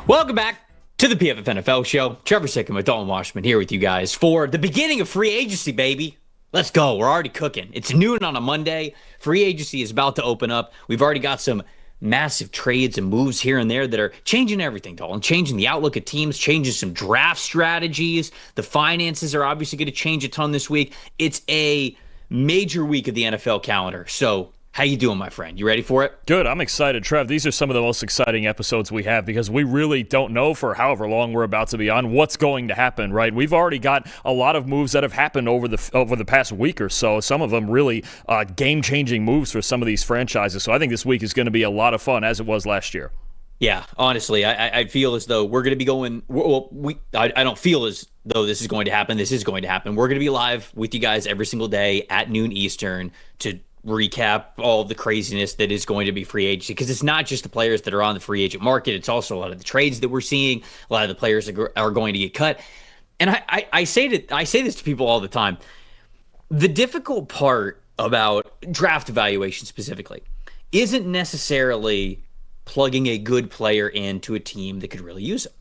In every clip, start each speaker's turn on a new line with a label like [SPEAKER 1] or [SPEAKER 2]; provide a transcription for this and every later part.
[SPEAKER 1] Welcome back to the PFF NFL show. Trevor Sikkema, Dalton Wasserman here with you guys for the beginning of free agency, baby. Let's go. We're already cooking. It's noon on a Monday. Free agency is about to open up. We've already got some massive trades and moves here and there that are changing everything, Dalton. Changing the outlook of teams, changing some draft strategies. The finances are obviously going to change a ton this week. It's a major week of the NFL calendar. So how you doing, my friend? You ready for it?
[SPEAKER 2] Good. I'm excited, Trev. These are some of the most exciting episodes we have because we really don't know for however long we're about to be on what's going to happen, right? We've already got a lot of moves that have happened over the past week or so. Some of them really game-changing moves for some of these franchises. So I think this week is going to be a lot of fun, as it was last year.
[SPEAKER 1] Yeah, honestly, I feel as though we're going to be going. Well, I don't feel as though this is going to happen. This is going to happen. We're going to be live with you guys every single day at noon Eastern to recap all of the craziness that is going to be free agency, because it's not just the players that are on the free agent market. It's also a lot of the trades that we're seeing. A lot of the players that are going to get cut. And I say this to people all the time. The difficult part about draft evaluation specifically isn't necessarily plugging a good player into a team that could really use him.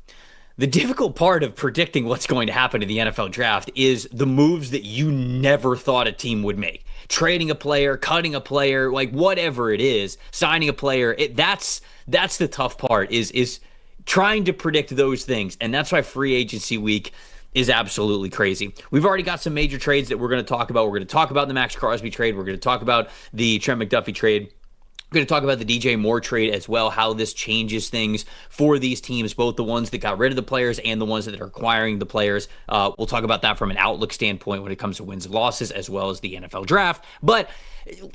[SPEAKER 1] The difficult part of predicting what's going to happen in the NFL draft is the moves that you never thought a team would make. Trading a player, cutting a player, like whatever it is, signing a player. That's the tough part is trying to predict those things. And that's why free agency week is absolutely crazy. We've already got some major trades that we're going to talk about. We're going to talk about the Maxx Crosby trade. We're going to talk about the Trent McDuffie trade. We're going to talk about the DJ Moore trade as well, how this changes things for these teams, both the ones that got rid of the players and the ones that are acquiring the players. We'll talk about that from an outlook standpoint when it comes to wins and losses, as well as the NFL draft. But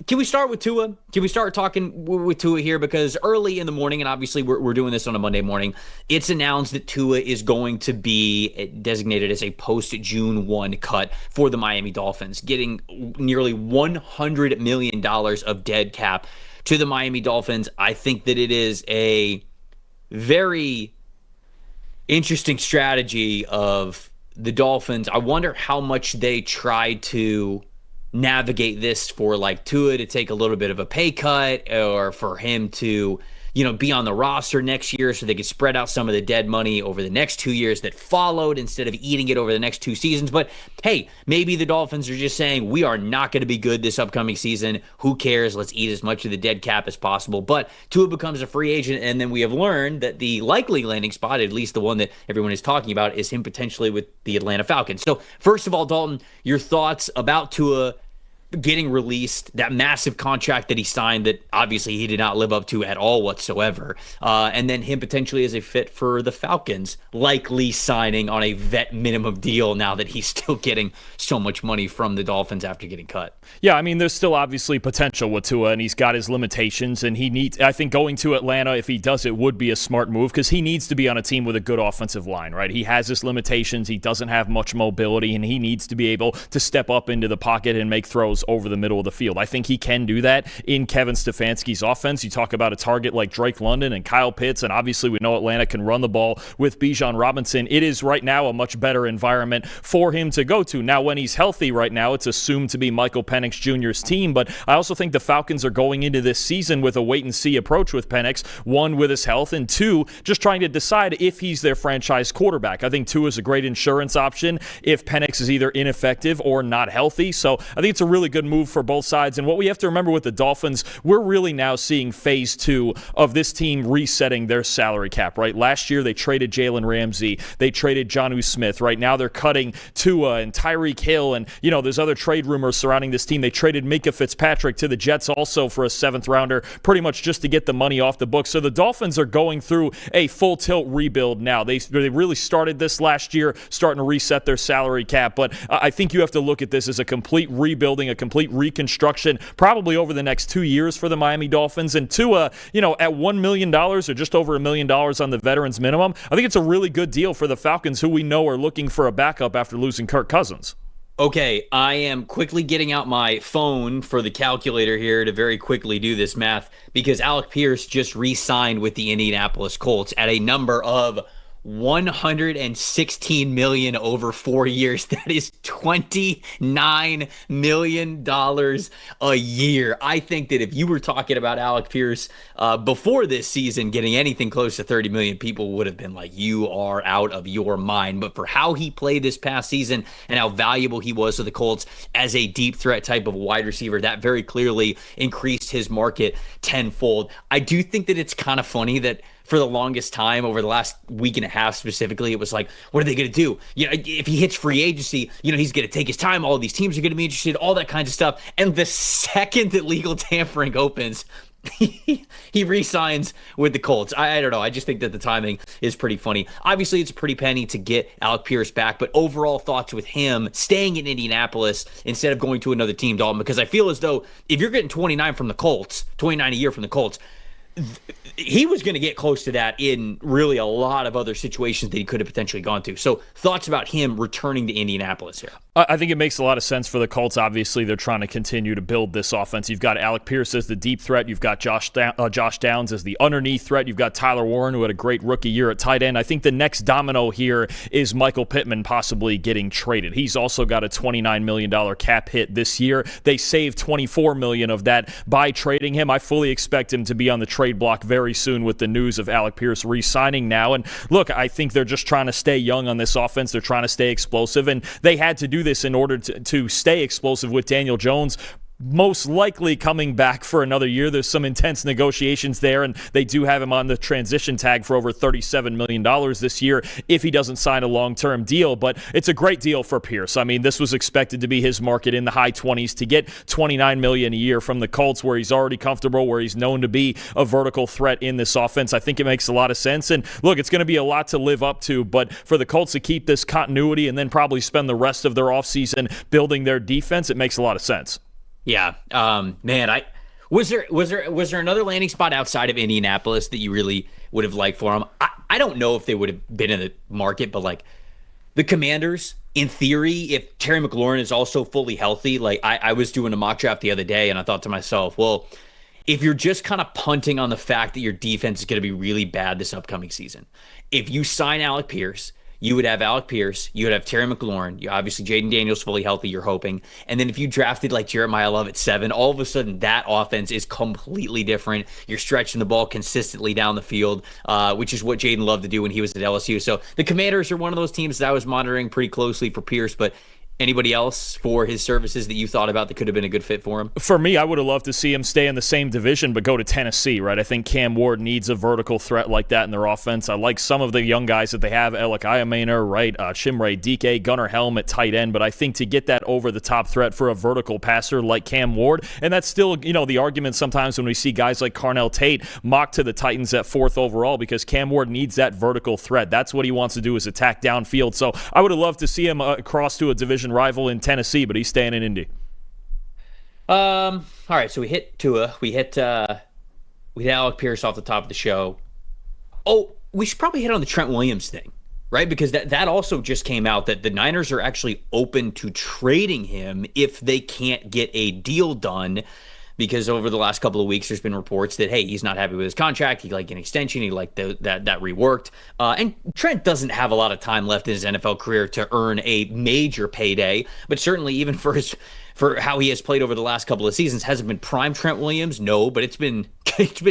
[SPEAKER 1] can we start with Tua? Can we start talking with Tua here? Because early in the morning, and obviously we're doing this on a Monday morning, it's announced that Tua is going to be designated as a post-June 1 cut for the Miami Dolphins, getting nearly $100 million of dead cap to the Miami Dolphins. I think that it is a very interesting strategy of the Dolphins. I wonder how much they try to navigate this for like Tua to take a little bit of a pay cut, or for him to, be on the roster next year so they could spread out some of the dead money over the next 2 years that followed instead of eating it over the next 2 seasons. But hey, maybe the Dolphins are just saying, we are not going to be good this upcoming season. Who cares? Let's eat as much of the dead cap as possible. But Tua becomes a free agent, and then we have learned that the likely landing spot, at least the one that everyone is talking about, is him potentially with the Atlanta Falcons. So first of all, Dalton, your thoughts about Tua getting released, that massive contract that he signed that obviously he did not live up to at all whatsoever, and then him potentially as a fit for the Falcons, likely signing on a vet minimum deal now that he's still getting so much money from the Dolphins after getting cut.
[SPEAKER 2] Yeah, I mean, there's still obviously potential with Tua, and he's got his limitations, and I think going to Atlanta, if he does it, would be a smart move, because he needs to be on a team with a good offensive line, right? He has his limitations, he doesn't have much mobility, and he needs to be able to step up into the pocket and make throws over the middle of the field. I think he can do that in Kevin Stefanski's offense. You talk about a target like Drake London and Kyle Pitts, and obviously we know Atlanta can run the ball with Bijan Robinson. It is right now a much better environment for him to go to. Now, when he's healthy right now, it's assumed to be Michael Penix Jr.'s team, but I also think the Falcons are going into this season with a wait-and-see approach with Penix, one, with his health, and two, just trying to decide if he's their franchise quarterback. I think Tua is a great insurance option if Penix is either ineffective or not healthy, so I think it's a really good move for both sides. And what we have to remember with the Dolphins, we're really now seeing phase 2 of this team resetting their salary cap, right? Last year, they traded Jaelan Ramsey. They traded Jonnu Smith. Right now, they're cutting Tua and Tyreek Hill. And, there's other trade rumors surrounding this team. They traded Minkah Fitzpatrick to the Jets also for a 7th rounder, pretty much just to get the money off the books. So the Dolphins are going through a full tilt rebuild now. They really started this last year, starting to reset their salary cap. But I think you have to look at this as a complete rebuilding, a complete reconstruction, probably over the next 2 years for the Miami Dolphins. And Tua, at $1 million or just over $1 million on the veterans minimum, I think it's a really good deal for the Falcons, who we know are looking for a backup after losing Kirk Cousins.
[SPEAKER 1] Okay, I am quickly getting out my phone for the calculator here to very quickly do this math, because Alec Pierce just re-signed with the Indianapolis Colts at a number of $116 million over 4 years. That is $29 million a year. I think that if you were talking about Alec Pierce before this season getting anything close to 30 million, people would have been like, you are out of your mind. But for how he played this past season and how valuable he was to the Colts as a deep threat type of wide receiver, that very clearly increased his market tenfold. I do think that it's kind of funny that for the longest time, over the last week and a half specifically, it was like, what are they going to do? If he hits free agency, he's going to take his time. All these teams are going to be interested, all that kind of stuff. And the second that legal tampering opens, he re-signs with the Colts. I don't know. I just think that the timing is pretty funny. Obviously, it's a pretty penny to get Alec Pierce back, but overall thoughts with him staying in Indianapolis instead of going to another team, Dalton, because I feel as though if you're getting 29 from the Colts, 29 a year from the Colts, he was going to get close to that in really a lot of other situations that he could have potentially gone to. So thoughts about him returning to Indianapolis here?
[SPEAKER 2] I think it makes a lot of sense for the Colts. Obviously, they're trying to continue to build this offense. You've got Alec Pierce as the deep threat. You've got Josh Downs as the underneath threat. You've got Tyler Warren, who had a great rookie year at tight end. I think the next domino here is Michael Pittman possibly getting traded. He's also got a $29 million cap hit this year. They saved $24 million of that by trading him. I fully expect him to be on the trade block very soon with the news of Alec Pierce re-signing now. And look, I think they're just trying to stay young on this offense. They're trying to stay explosive, and they had to do this in order to stay explosive with Daniel Jones most likely coming back for another year. There's some intense negotiations there, and they do have him on the transition tag for over $37 million this year if he doesn't sign a long-term deal. But it's a great deal for Pierce. I mean, this was expected to be his market in the high 20s. To get $29 million a year from the Colts, where he's already comfortable, where he's known to be a vertical threat in this offense, I think it makes a lot of sense. And look, it's going to be a lot to live up to, but for the Colts to keep this continuity and then probably spend the rest of their offseason building their defense, it makes a lot of sense.
[SPEAKER 1] Yeah, man, was there another landing spot outside of Indianapolis that you really would have liked for him? I don't know if they would have been in the market, but like the Commanders, in theory, if Terry McLaurin is also fully healthy, like I was doing a mock draft the other day and I thought to myself, well, if you're just kind of punting on the fact that your defense is going to be really bad this upcoming season, if you sign Alec Pierce, you would have Alec Pierce, you would have Terry McLaurin, you obviously Jaden Daniels fully healthy, you're hoping. And then if you drafted like Jeremiah Love at 7, all of a sudden that offense is completely different. You're stretching the ball consistently down the field, which is what Jaden loved to do when he was at LSU. So the Commanders are one of those teams that I was monitoring pretty closely for Pierce, but anybody else for his services that you thought about that could have been a good fit for him?
[SPEAKER 2] For me, I would have loved to see him stay in the same division but go to Tennessee, right? I think Cam Ward needs a vertical threat like that in their offense. I like some of the young guys that they have, Alec Iamaner, right? Chimere Dike, Gunnar Helm at tight end, but I think to get that over-the-top threat for a vertical passer like Cam Ward, and that's still, the argument sometimes when we see guys like Carnell Tate mocked to the Titans at 4th overall, because Cam Ward needs that vertical threat. That's what he wants to do, is attack downfield. So I would have loved to see him cross to a division rival in Tennessee, but he's staying in Indy.
[SPEAKER 1] All right, so we hit Tua. We hit Alec Pierce off the top of the show. Oh, we should probably hit on the Trent Williams thing, right? Because that also just came out that the Niners are actually open to trading him if they can't get a deal done. Because over the last couple of weeks, there's been reports that, hey, he's not happy with his contract. He'd like an extension. He'd like that reworked. And Trent doesn't have a lot of time left in his NFL career to earn a major payday. But certainly, even for how he has played over the last couple of seasons, hasn't been prime Trent Williams. No, but it's been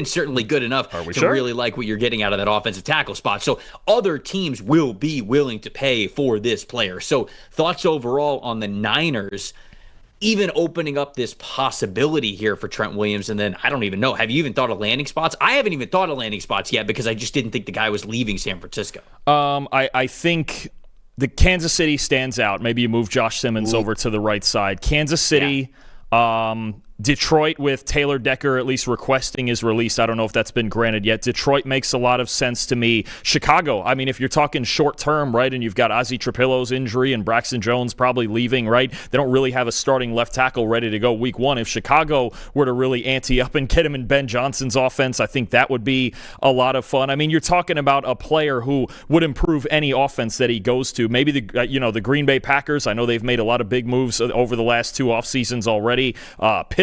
[SPEAKER 1] certainly good enough to really like what you're getting out of that offensive tackle spot. So other teams will be willing to pay for this player. So thoughts overall on the Niners even opening up this possibility here for Trent Williams? And then I don't even know. Have you even thought of landing spots? I haven't even thought of landing spots yet because I just didn't think the guy was leaving San Francisco.
[SPEAKER 2] I think the Kansas City stands out. Maybe you move Josh Simmons over to the right side. Kansas City, Detroit with Taylor Decker at least requesting his release. I don't know if that's been granted yet. Detroit makes a lot of sense to me. Chicago, I mean, if you're talking short term, right, and you've got Ozzie Trapillo's injury and Braxton Jones probably leaving, right, they don't really have a starting left tackle ready to go week 1. If Chicago were to really ante up and get him in Ben Johnson's offense, I think that would be a lot of fun. I mean, you're talking about a player who would improve any offense that he goes to. Maybe the Green Bay Packers, I know they've made a lot of big moves over the last 2 off seasons already.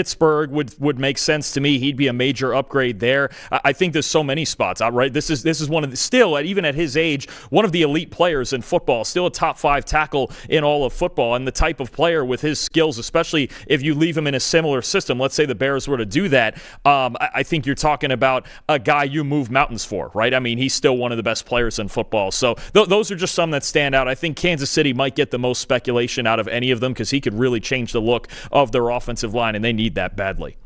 [SPEAKER 2] Pittsburgh would make sense to me. He'd be a major upgrade there. I think there's so many spots. Right, this is one of the, still even at his age, one of the elite players in football. Still a top 5 tackle in all of football, and the type of player with his skills, especially if you leave him in a similar system. Let's say the Bears were to do that. I think you're talking about a guy you move mountains for, right? I mean, he's still one of the best players in football. So those are just some that stand out. I think Kansas City might get the most speculation out of any of them because he could really change the look of their offensive line, and they need that badly.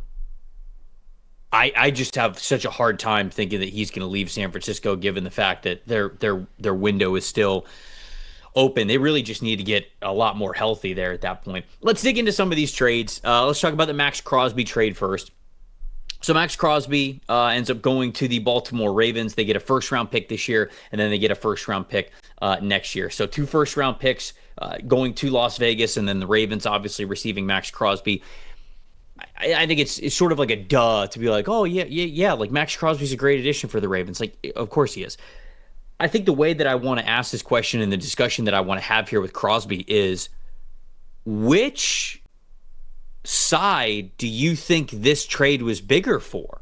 [SPEAKER 1] I just have such a hard time thinking that he's going to leave San Francisco, given the fact that their window is still open. They really just need to get a lot more healthy there at that point. Let's dig into some of these trades. Let's talk about the Maxx Crosby trade first. So Maxx Crosby ends up going to the Baltimore Ravens. They get a first-round pick this year, and then they get a first-round pick next year. So 2 first-round picks going to Las Vegas, and then the Ravens obviously receiving Maxx Crosby. I think it's sort of like a duh to be like, oh, yeah, like Maxx Crosby's a great addition for the Ravens. Like, of course he is. I think the way that I want to ask this question and the discussion that I want to have here with Crosby is, which side do you think this trade was bigger for?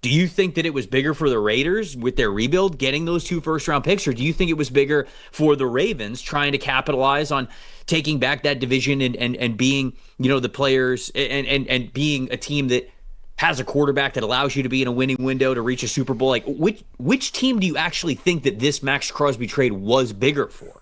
[SPEAKER 1] Do you think that it was bigger for the Raiders with their rebuild, getting those 2 first-round picks, or do you think it was bigger for the Ravens trying to capitalize on taking back that division and being, the players and being a team that has a quarterback that allows you to be in a winning window to reach a Super Bowl? Like, which team do you actually think that this Maxx Crosby trade was bigger for?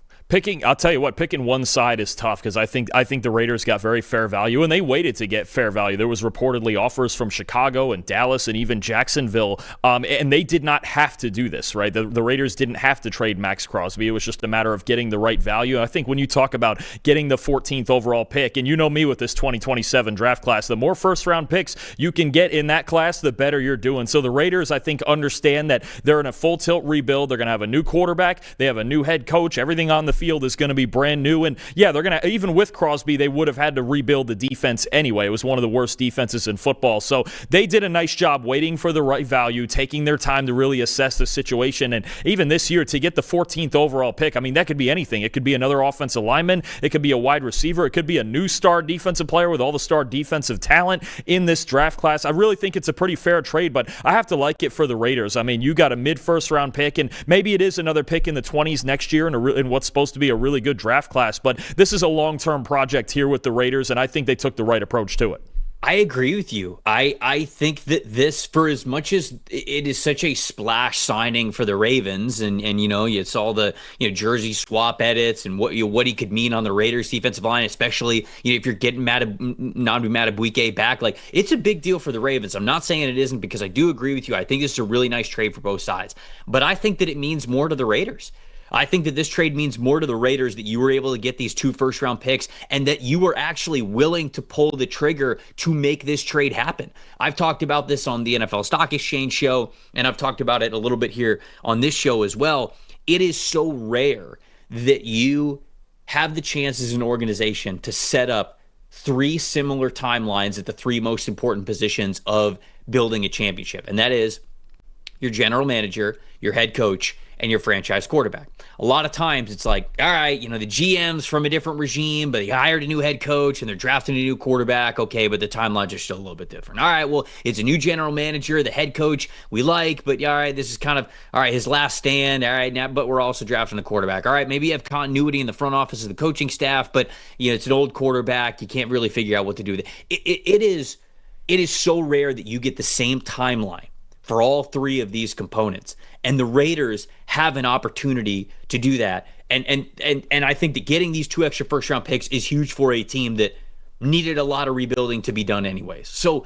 [SPEAKER 2] I'll tell you what, picking one side is tough because I think the Raiders got very fair value, and they waited to get fair value. There was reportedly offers from Chicago and Dallas and even Jacksonville, and they did not have to do this, right? The Raiders didn't have to trade Maxx Crosby. It was just a matter of getting the right value. And I think when you talk about getting the 14th overall pick, and you know me with this 2027 draft class, the more first-round picks you can get in that class, the better you're doing. So the Raiders, I think, understand that they're in a full-tilt rebuild. They're going to have a new quarterback. They have a new head coach. Everything on the field is going to be brand new, and yeah, they're going to, even with Crosby, they would have had to rebuild the defense anyway. It was one of the worst defenses in football, so they did a nice job waiting for the right value, taking their time to really assess the situation. And even this year, to get the 14th overall pick, I mean, that could be anything. It could be another offensive lineman, it could be a wide receiver, it could be a new star defensive player with all the star defensive talent in this draft class. I really think it's a pretty fair trade, but I have to like it for the Raiders. I mean, you got a mid-first round pick, and maybe it is another pick in the 20s next year in what's supposed to be a really good draft class, but this is a long-term project here with the Raiders, and I think they took the right approach to it.
[SPEAKER 1] I agree with you. I think that this, for as much as it is such a splash signing for the Ravens, and it's all the jersey swap edits and what he could mean on the Raiders defensive line, especially if you're getting Madubuike back, like, it's a big deal for the Ravens. I'm not saying it isn't, because I do agree with you. I think this is a really nice trade for both sides, but I think that it means more to the Raiders. I think that this trade means more to the Raiders, that you were able to get these 2 first-round picks and that you were actually willing to pull the trigger to make this trade happen. I've talked about this on the NFL Stock Exchange show, and I've talked about it a little bit here on this show as well. It is so rare that you have the chance as an organization to set up 3 similar timelines at the 3 most important positions of building a championship, and that is your general manager, your head coach, and your franchise quarterback. A lot of times it's like, all right, the GM's from a different regime, but he hired a new head coach and they're drafting a new quarterback. Okay, but the timelines are still a little bit different. All right, well, it's a new general manager, the head coach we like, but all right, this is kind of, all right, his last stand. All right, now, but we're also drafting the quarterback. All right, maybe you have continuity in the front office of the coaching staff, but it's an old quarterback. You can't really figure out what to do with it. It is so rare that you get the same timeline for all 3 of these components. And the Raiders have an opportunity to do that. And I think that getting these 2 extra first-round picks is huge for a team that needed a lot of rebuilding to be done anyways. So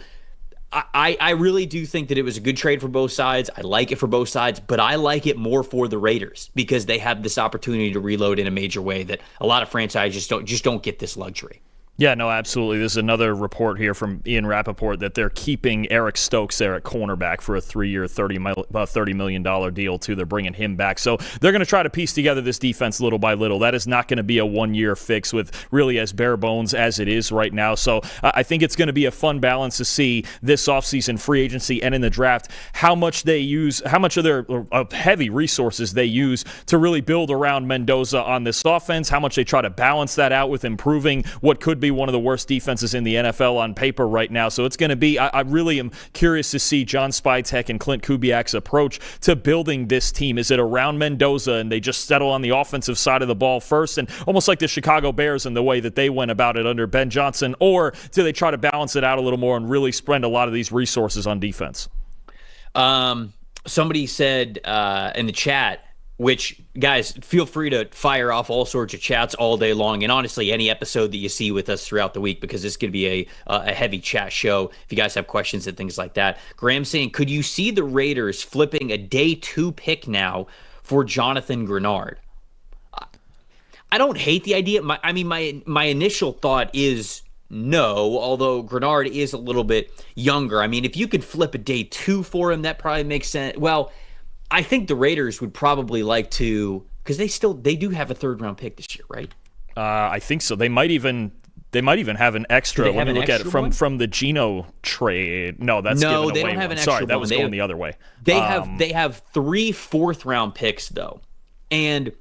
[SPEAKER 1] I really do think that it was a good trade for both sides. I like it for both sides, but I like it more for the Raiders because they have this opportunity to reload in a major way that a lot of franchises just don't get this luxury.
[SPEAKER 2] Yeah, no, absolutely. This is another report here from Ian Rappaport that they're keeping Eric Stokes there at cornerback for a 3-year, $30 million deal, too. They're bringing him back. So they're going to try to piece together this defense little by little. That is not going to be a 1-year fix with really as bare bones as it is right now. So I think it's going to be a fun balance to see this offseason free agency and in the draft how much of their heavy resources they use to really build around Mendoza on this offense, how much they try to balance that out with improving what could be already one of the worst defenses in the NFL on paper right now. So it's going to be, I really am curious to see John Spytek and Clint Kubiak's approach to building this team. Is it around Mendoza and they just settle on the offensive side of the ball first, and almost like the Chicago Bears in the way that they went about it under Ben Johnson, or do they try to balance it out a little more and really spend a lot of these resources on defense?
[SPEAKER 1] Somebody said in the chat, which, guys, feel free to fire off all sorts of chats all day long, and honestly, any episode that you see with us throughout the week, because this could be a heavy chat show if you guys have questions and things like that. Graham saying, could you see the Raiders flipping a day 2 pick now for Jonathan Grenard? I don't hate the idea. My initial thought is no, although Grenard is a little bit younger. I mean, if you could flip a day 2 for him, that probably makes sense. Well, I think the Raiders would probably like to, because they do have a 3rd-round pick this year, right?
[SPEAKER 2] I think so. They might even have an extra. Let me look at it from the Geno trade. No, that's
[SPEAKER 1] no,
[SPEAKER 2] given
[SPEAKER 1] they
[SPEAKER 2] away
[SPEAKER 1] don't have
[SPEAKER 2] one.
[SPEAKER 1] an extra.
[SPEAKER 2] Sorry, that was going the other way.
[SPEAKER 1] They have 3 4th-round picks though, and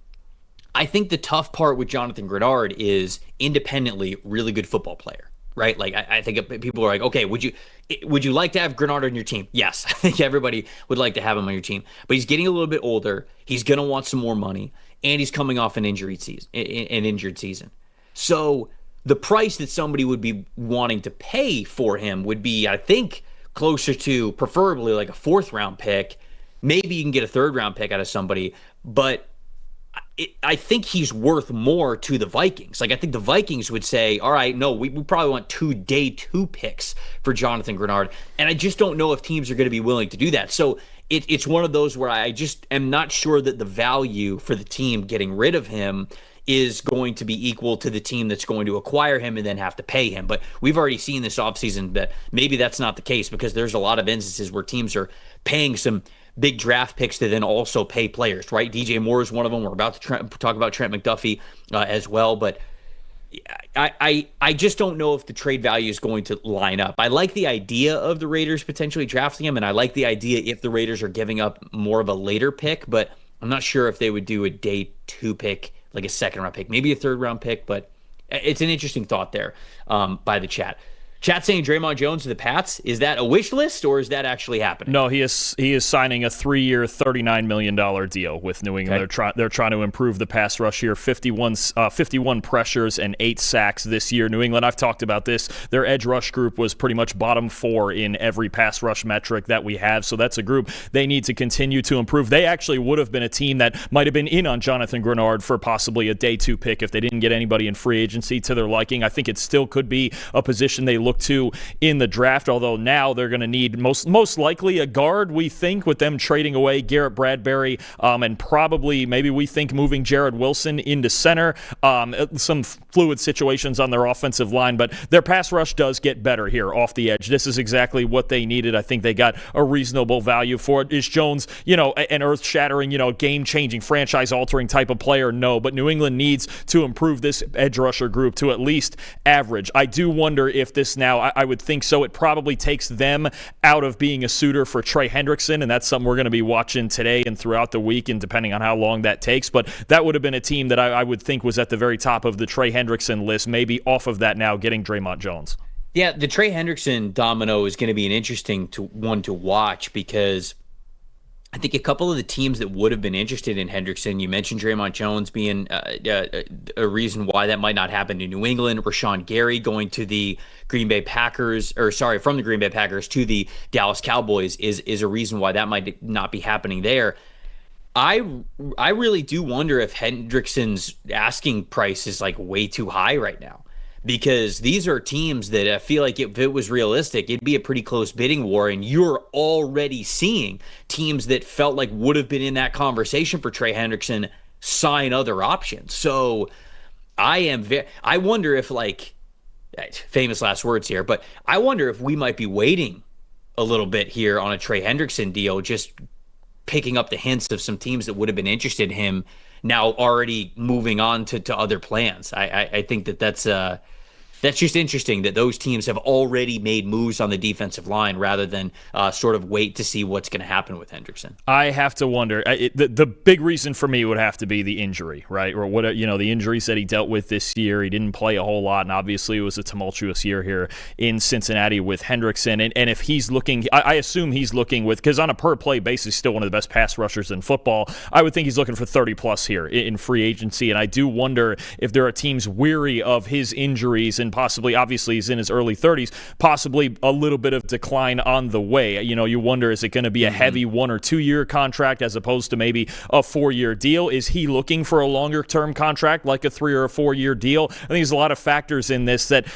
[SPEAKER 1] I think the tough part with Jonathan Grenard is independently really good football player, right? Like I think people are like, okay, would you like to have Grenard on your team? Yes, I think everybody would like to have him on your team. But he's getting a little bit older. He's going to want some more money, and he's coming off an injured season. So the price that somebody would be wanting to pay for him would be, I think, closer to preferably like a 4th-round pick. Maybe you can get a 3rd-round pick out of somebody, but I think he's worth more to the Vikings. Like, I think the Vikings would say, all right, no, we probably want 2 day 2 picks for Jonathan Grenard. And I just don't know if teams are going to be willing to do that. So it's one of those where I just am not sure that the value for the team getting rid of him is going to be equal to the team that's going to acquire him and then have to pay him. But we've already seen this offseason that maybe that's not the case, because there's a lot of instances where teams are paying some big draft picks to then also pay players, right? DJ Moore is one of them. We're about to talk about Trent McDuffie as well, but I just don't know if the trade value is going to line up. I like the idea of the Raiders potentially drafting him, and I like the idea if the Raiders are giving up more of a later pick, but I'm not sure if they would do a day 2 pick, like a 2nd-round pick, maybe a 3rd-round pick, but it's an interesting thought there by the chat. Chat saying Dre'Mont Jones to the Pats. Is that a wish list, or is that actually happening?
[SPEAKER 2] No, he is signing a 3-year, $39 million deal with New England. Okay. They're trying to improve the pass rush here. 51 pressures and 8 sacks this year. New England, I've talked about this. Their edge rush group was pretty much bottom 4 in every pass rush metric that we have. So that's a group they need to continue to improve. They actually would have been a team that might have been in on Jonathan Grenard for possibly a day 2 pick if they didn't get anybody in free agency to their liking. I think it still could be a position they look to in the draft, although now they're going to need most likely a guard, we think, with them trading away Garrett Bradbury and probably maybe we think moving Jared Wilson into center. Some fluid situations on their offensive line, but their pass rush does get better here off the edge. This is exactly what they needed. I think they got a reasonable value for it. Is Jones, an earth-shattering, game-changing, franchise-altering type of player? No, but New England needs to improve this edge rusher group to at least average. I do wonder if this now, I would think so. It probably takes them out of being a suitor for Trey Hendrickson, and that's something we're going to be watching today and throughout the week, and depending on how long that takes. But that would have been a team that I would think was at the very top of the Trey Hendrickson list, maybe off of that now, getting Dre'Mont Jones.
[SPEAKER 1] Yeah, the Trey Hendrickson domino is going to be an interesting one to watch, because I think a couple of the teams that would have been interested in Hendrickson, you mentioned Dre'Mont Jones being a reason why that might not happen in New England. Rashawn Gary going to the from the Green Bay Packers to the Dallas Cowboys is a reason why that might not be happening there. I really do wonder if Hendrickson's asking price is like way too high right now, because these are teams that I feel like if it was realistic, it'd be a pretty close bidding war, and you're already seeing teams that felt like would have been in that conversation for Trey Hendrickson sign other options. So I wonder if, like, famous last words here, but I wonder if we might be waiting a little bit here on a Trey Hendrickson deal, just picking up the hints of some teams that would have been interested in him now already moving on to other plans. I think that's That's just interesting that those teams have already made moves on the defensive line rather than sort of wait to see what's going to happen with Hendrickson.
[SPEAKER 2] I have to wonder. The big reason for me would have to be the injury, right? Or what the injuries that he dealt with this year. He didn't play a whole lot, and obviously it was a tumultuous year here in Cincinnati with Hendrickson. And if he's looking, I assume he's looking because on a per play basis, still one of the best pass rushers in football. I would think he's looking for 30 plus here in free agency, and I do wonder if there are teams weary of his injuries and possibly, obviously he's in his early 30s, possibly a little bit of decline on the way. You wonder, is it going to be a heavy 1 or 2 year contract as opposed to maybe a 4-year deal? Is he looking for a longer term contract like a 3 or a 4 year deal? I think there's a lot of factors in this that,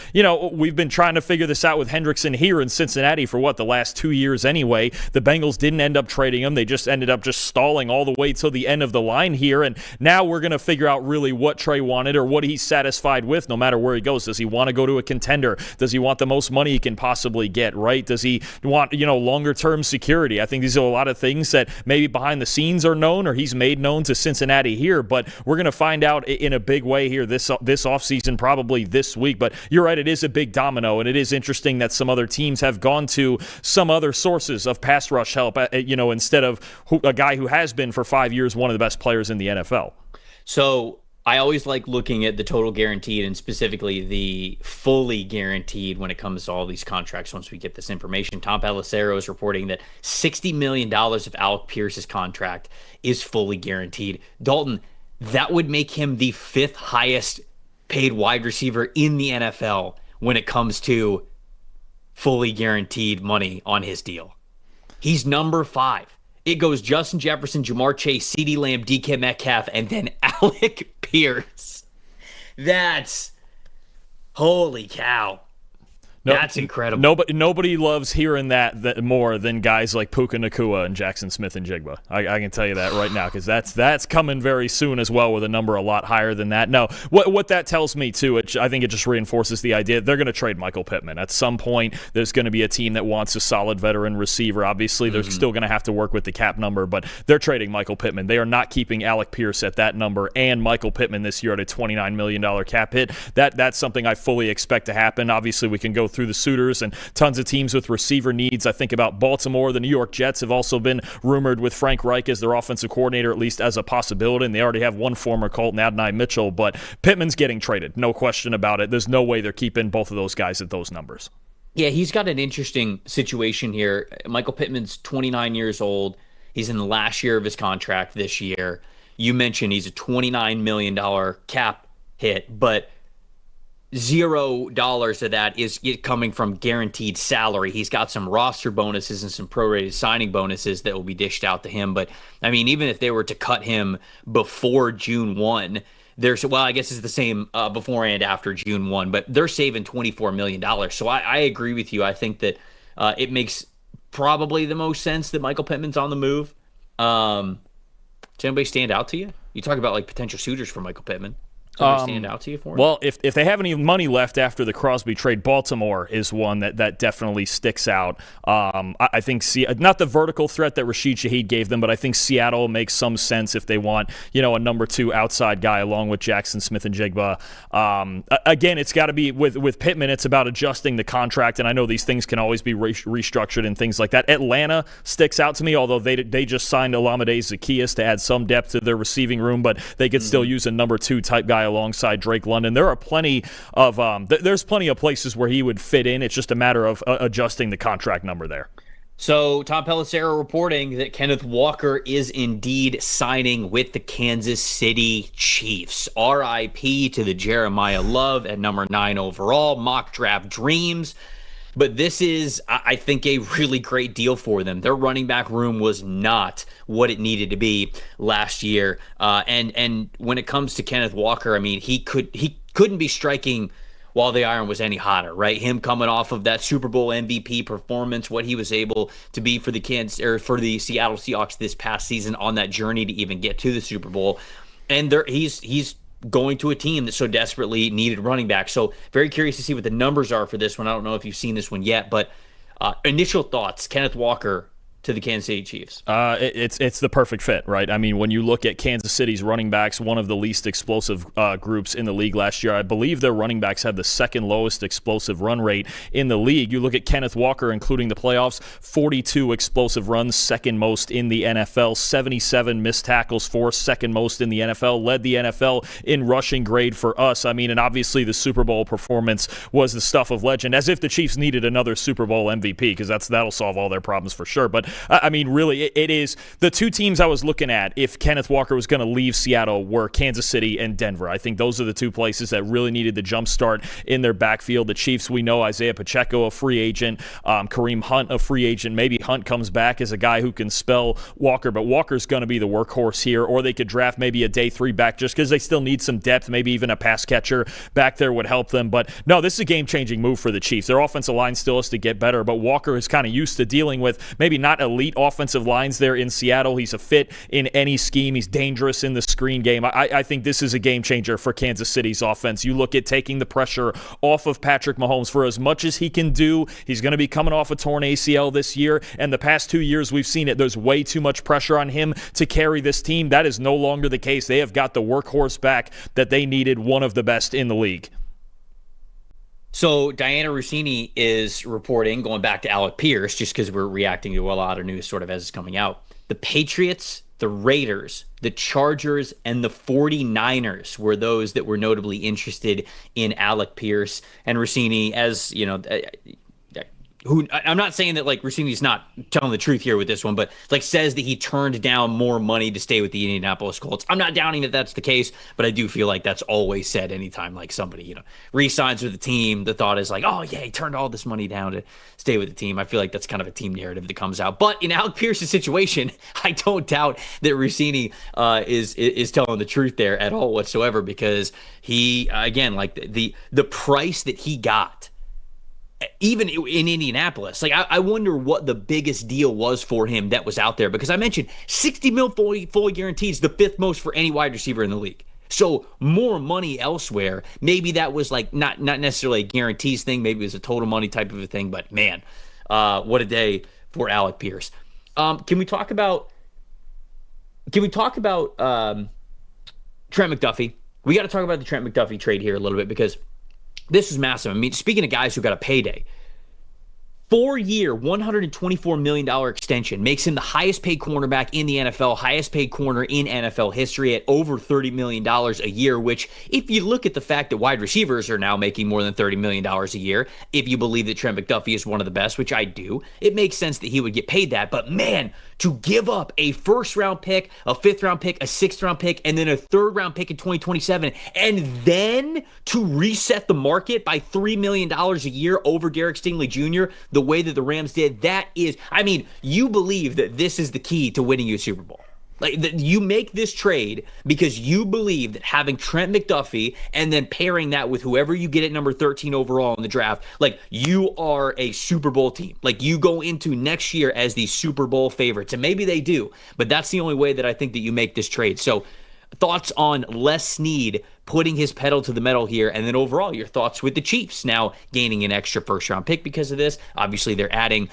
[SPEAKER 2] we've been trying to figure this out with Hendrickson here in Cincinnati for the last 2 years anyway. The Bengals didn't end up trading him. They just ended up stalling all the way till the end of the line here. And now we're going to figure out really what Trey wanted or what he's satisfied with no matter where he goes. Does he want to go to a contender? Does he want the most money he can possibly get, right? Does he want, longer-term security? I think these are a lot of things that maybe behind the scenes are known or he's made known to Cincinnati here, but we're going to find out in a big way here this offseason, probably this week. But you're right, it is a big domino, and it is interesting that some other teams have gone to some other sources of pass rush help, instead of a guy who has been for 5 years one of the best players in the NFL.
[SPEAKER 1] So I always like looking at the total guaranteed and specifically the fully guaranteed when it comes to all these contracts once we get this information. Tom Pelissero is reporting that $60 million of Alec Pierce's contract is fully guaranteed. Dalton, that would make him the 5th highest paid wide receiver in the NFL when it comes to fully guaranteed money on his deal. He's number 5. It goes Justin Jefferson, Jamar Chase, CeeDee Lamb, DK Metcalf, and then Alec Pierce. That's holy cow. That's incredible.
[SPEAKER 2] Nobody loves hearing that more than guys like Puka Nacua and Jackson Smith-Njigba. I can tell you that right now because that's coming very soon as well with a number a lot higher than that. No, what that tells me too, I think it just reinforces the idea they're going to trade Michael Pittman. At some point, there's going to be a team that wants a solid veteran receiver. Obviously, they're still going to have to work with the cap number, but they're trading Michael Pittman. They are not keeping Alec Pierce at that number and Michael Pittman this year at a $29 million cap hit. That's something I fully expect to happen. Obviously, we can go through the suitors and tons of teams with receiver needs. I think about Baltimore. The New York Jets have also been rumored with Frank Reich as their offensive coordinator, at least as a possibility, and they already have one former Colt, Adonai Mitchell, but Pittman's getting traded. No question about it. There's no way they're keeping both of those guys at those numbers.
[SPEAKER 1] Yeah, he's got an interesting situation here. Michael Pittman's 29 years old. He's in the last year of his contract this year. You mentioned he's a $29 million cap hit, but $0 of that is coming from guaranteed salary. He's got some roster bonuses and some prorated signing bonuses that will be dished out to him. But I mean, even if they were to cut him before June 1, I guess it's the same before and after June 1, but they're saving $24 million. So I agree with you. I think that it makes probably the most sense that Michael Pittman's on the move. Does anybody stand out to you? You talk about like potential suitors for Michael Pittman. Stand out to you for him?
[SPEAKER 2] Well, if they have any money left after the Crosby trade, Baltimore is one that definitely sticks out. I think not the vertical threat that Rashid Shaheed gave them, but I think Seattle makes some sense if they want, a number 2 outside guy along with Jackson Smith-Njigba. Again, it's got to be with Pittman. It's about adjusting the contract, and I know these things can always be restructured and things like that. Atlanta sticks out to me, although they just signed Olamide Zaccheaus to add some depth to their receiving room, but they could still use a number 2 type guy alongside Drake London. There are plenty of there's plenty of places where he would fit in. It's just a matter of adjusting the contract number there.
[SPEAKER 1] So Tom Pelissero reporting that Kenneth Walker is indeed signing with the Kansas City Chiefs. RIP to the Jeremiah Love at number 9 overall. Mock draft dreams. But this is, I think, a really great deal for them. Their running back room was not what it needed to be last year. And when it comes to Kenneth Walker, I mean, he couldn't be striking while the iron was any hotter, right? Him coming off of that Super Bowl MVP performance, what he was able to be for the Seattle Seahawks this past season on that journey to even get to the Super Bowl. And he's going to a team that so desperately needed running back. So very curious to see what the numbers are for this one. I don't know if you've seen this one yet, but initial thoughts, Kenneth Walker, to the Kansas City Chiefs?
[SPEAKER 2] It's the perfect fit, right? I mean, when you look at Kansas City's running backs, one of the least explosive groups in the league last year. I believe their running backs had the second lowest explosive run rate in the league. You look at Kenneth Walker, including the playoffs, 42 explosive runs, second most in the NFL, 77 missed tackles for, second most in the NFL, led the NFL in rushing grade for us. I mean, and obviously the Super Bowl performance was the stuff of legend, as if the Chiefs needed another Super Bowl MVP, because that'll solve all their problems for sure. But I mean, really, it is the two teams I was looking at if Kenneth Walker was going to leave Seattle were Kansas City and Denver. I think those are the two places that really needed the jump start in their backfield. The Chiefs, we know Isaiah Pacheco, a free agent, Kareem Hunt, a free agent. Maybe Hunt comes back as a guy who can spell Walker, but Walker's going to be the workhorse here. Or they could draft maybe a day 3 back just because they still need some depth. Maybe even a pass catcher back there would help them. But no, this is a game-changing move for the Chiefs. Their offensive line still has to get better, but Walker is kind of used to dealing with maybe not elite offensive lines there in Seattle. He's a fit in any scheme. He's dangerous in the screen game. I think this is a game changer for Kansas City's offense. You look at taking the pressure off of Patrick Mahomes for as much as he can do. He's going to be coming off a torn ACL this year, and the past 2 years we've seen it. There's way too much pressure on him to carry this team. That is no longer the case. They have got the workhorse back that they needed, one of the best in the league.
[SPEAKER 1] So Diana Rossini is reporting, going back to Alec Pierce, just because we're reacting to a lot of news sort of as it's coming out. The Patriots, the Raiders, the Chargers, and the 49ers were those that were notably interested in Alec Pierce. And Rossini, as you know, who I'm not saying that like Rossini's not telling the truth here with this one, but like says that he turned down more money to stay with the Indianapolis Colts. I'm not doubting that that's the case, but I do feel like that's always said anytime like somebody, you know, re-signs with the team. The thought is like, oh yeah, he turned all this money down to stay with the team. I feel like that's kind of a team narrative that comes out. But in Alec Pierce's situation, I don't doubt that Rossini is telling the truth there at all whatsoever, because he again, like the price that he got, even in Indianapolis, like I wonder what the biggest deal was for him that was out there, because I mentioned $60 million fully guaranteed, the 5th most for any wide receiver in the league. So more money elsewhere. Maybe that was like not necessarily a guarantees thing. Maybe it was a total money type of a thing. But man, what a day for Alec Pierce. Can we talk about Trent McDuffie? We got to talk about the Trent McDuffie trade here a little bit, because this is massive. I mean, speaking of guys who got a payday, 4-year, $124 million extension makes him the highest paid cornerback in the NFL, highest paid corner in NFL history at over $30 million a year, which if you look at the fact that wide receivers are now making more than $30 million a year, if you believe that Trent McDuffie is one of the best, which I do, it makes sense that he would get paid that. But man, to give up a 1st-round pick, a 5th-round pick, a 6th-round pick, and then a 3rd-round pick in 2027, and then to reset the market by $3 million a year over Derek Stingley Jr., the way that the Rams did, that is, I mean, you believe that this is the key to winning you a Super Bowl. Like, you make this trade because you believe that having Trent McDuffie and then pairing that with whoever you get at number 13 overall in the draft, like, you are a Super Bowl team. Like, you go into next year as the Super Bowl favorites, and maybe they do, but that's the only way that I think that you make this trade. So, thoughts on Les Snead putting his pedal to the metal here, and then overall your thoughts with the Chiefs now gaining an extra 1st-round pick because of this. Obviously, they're adding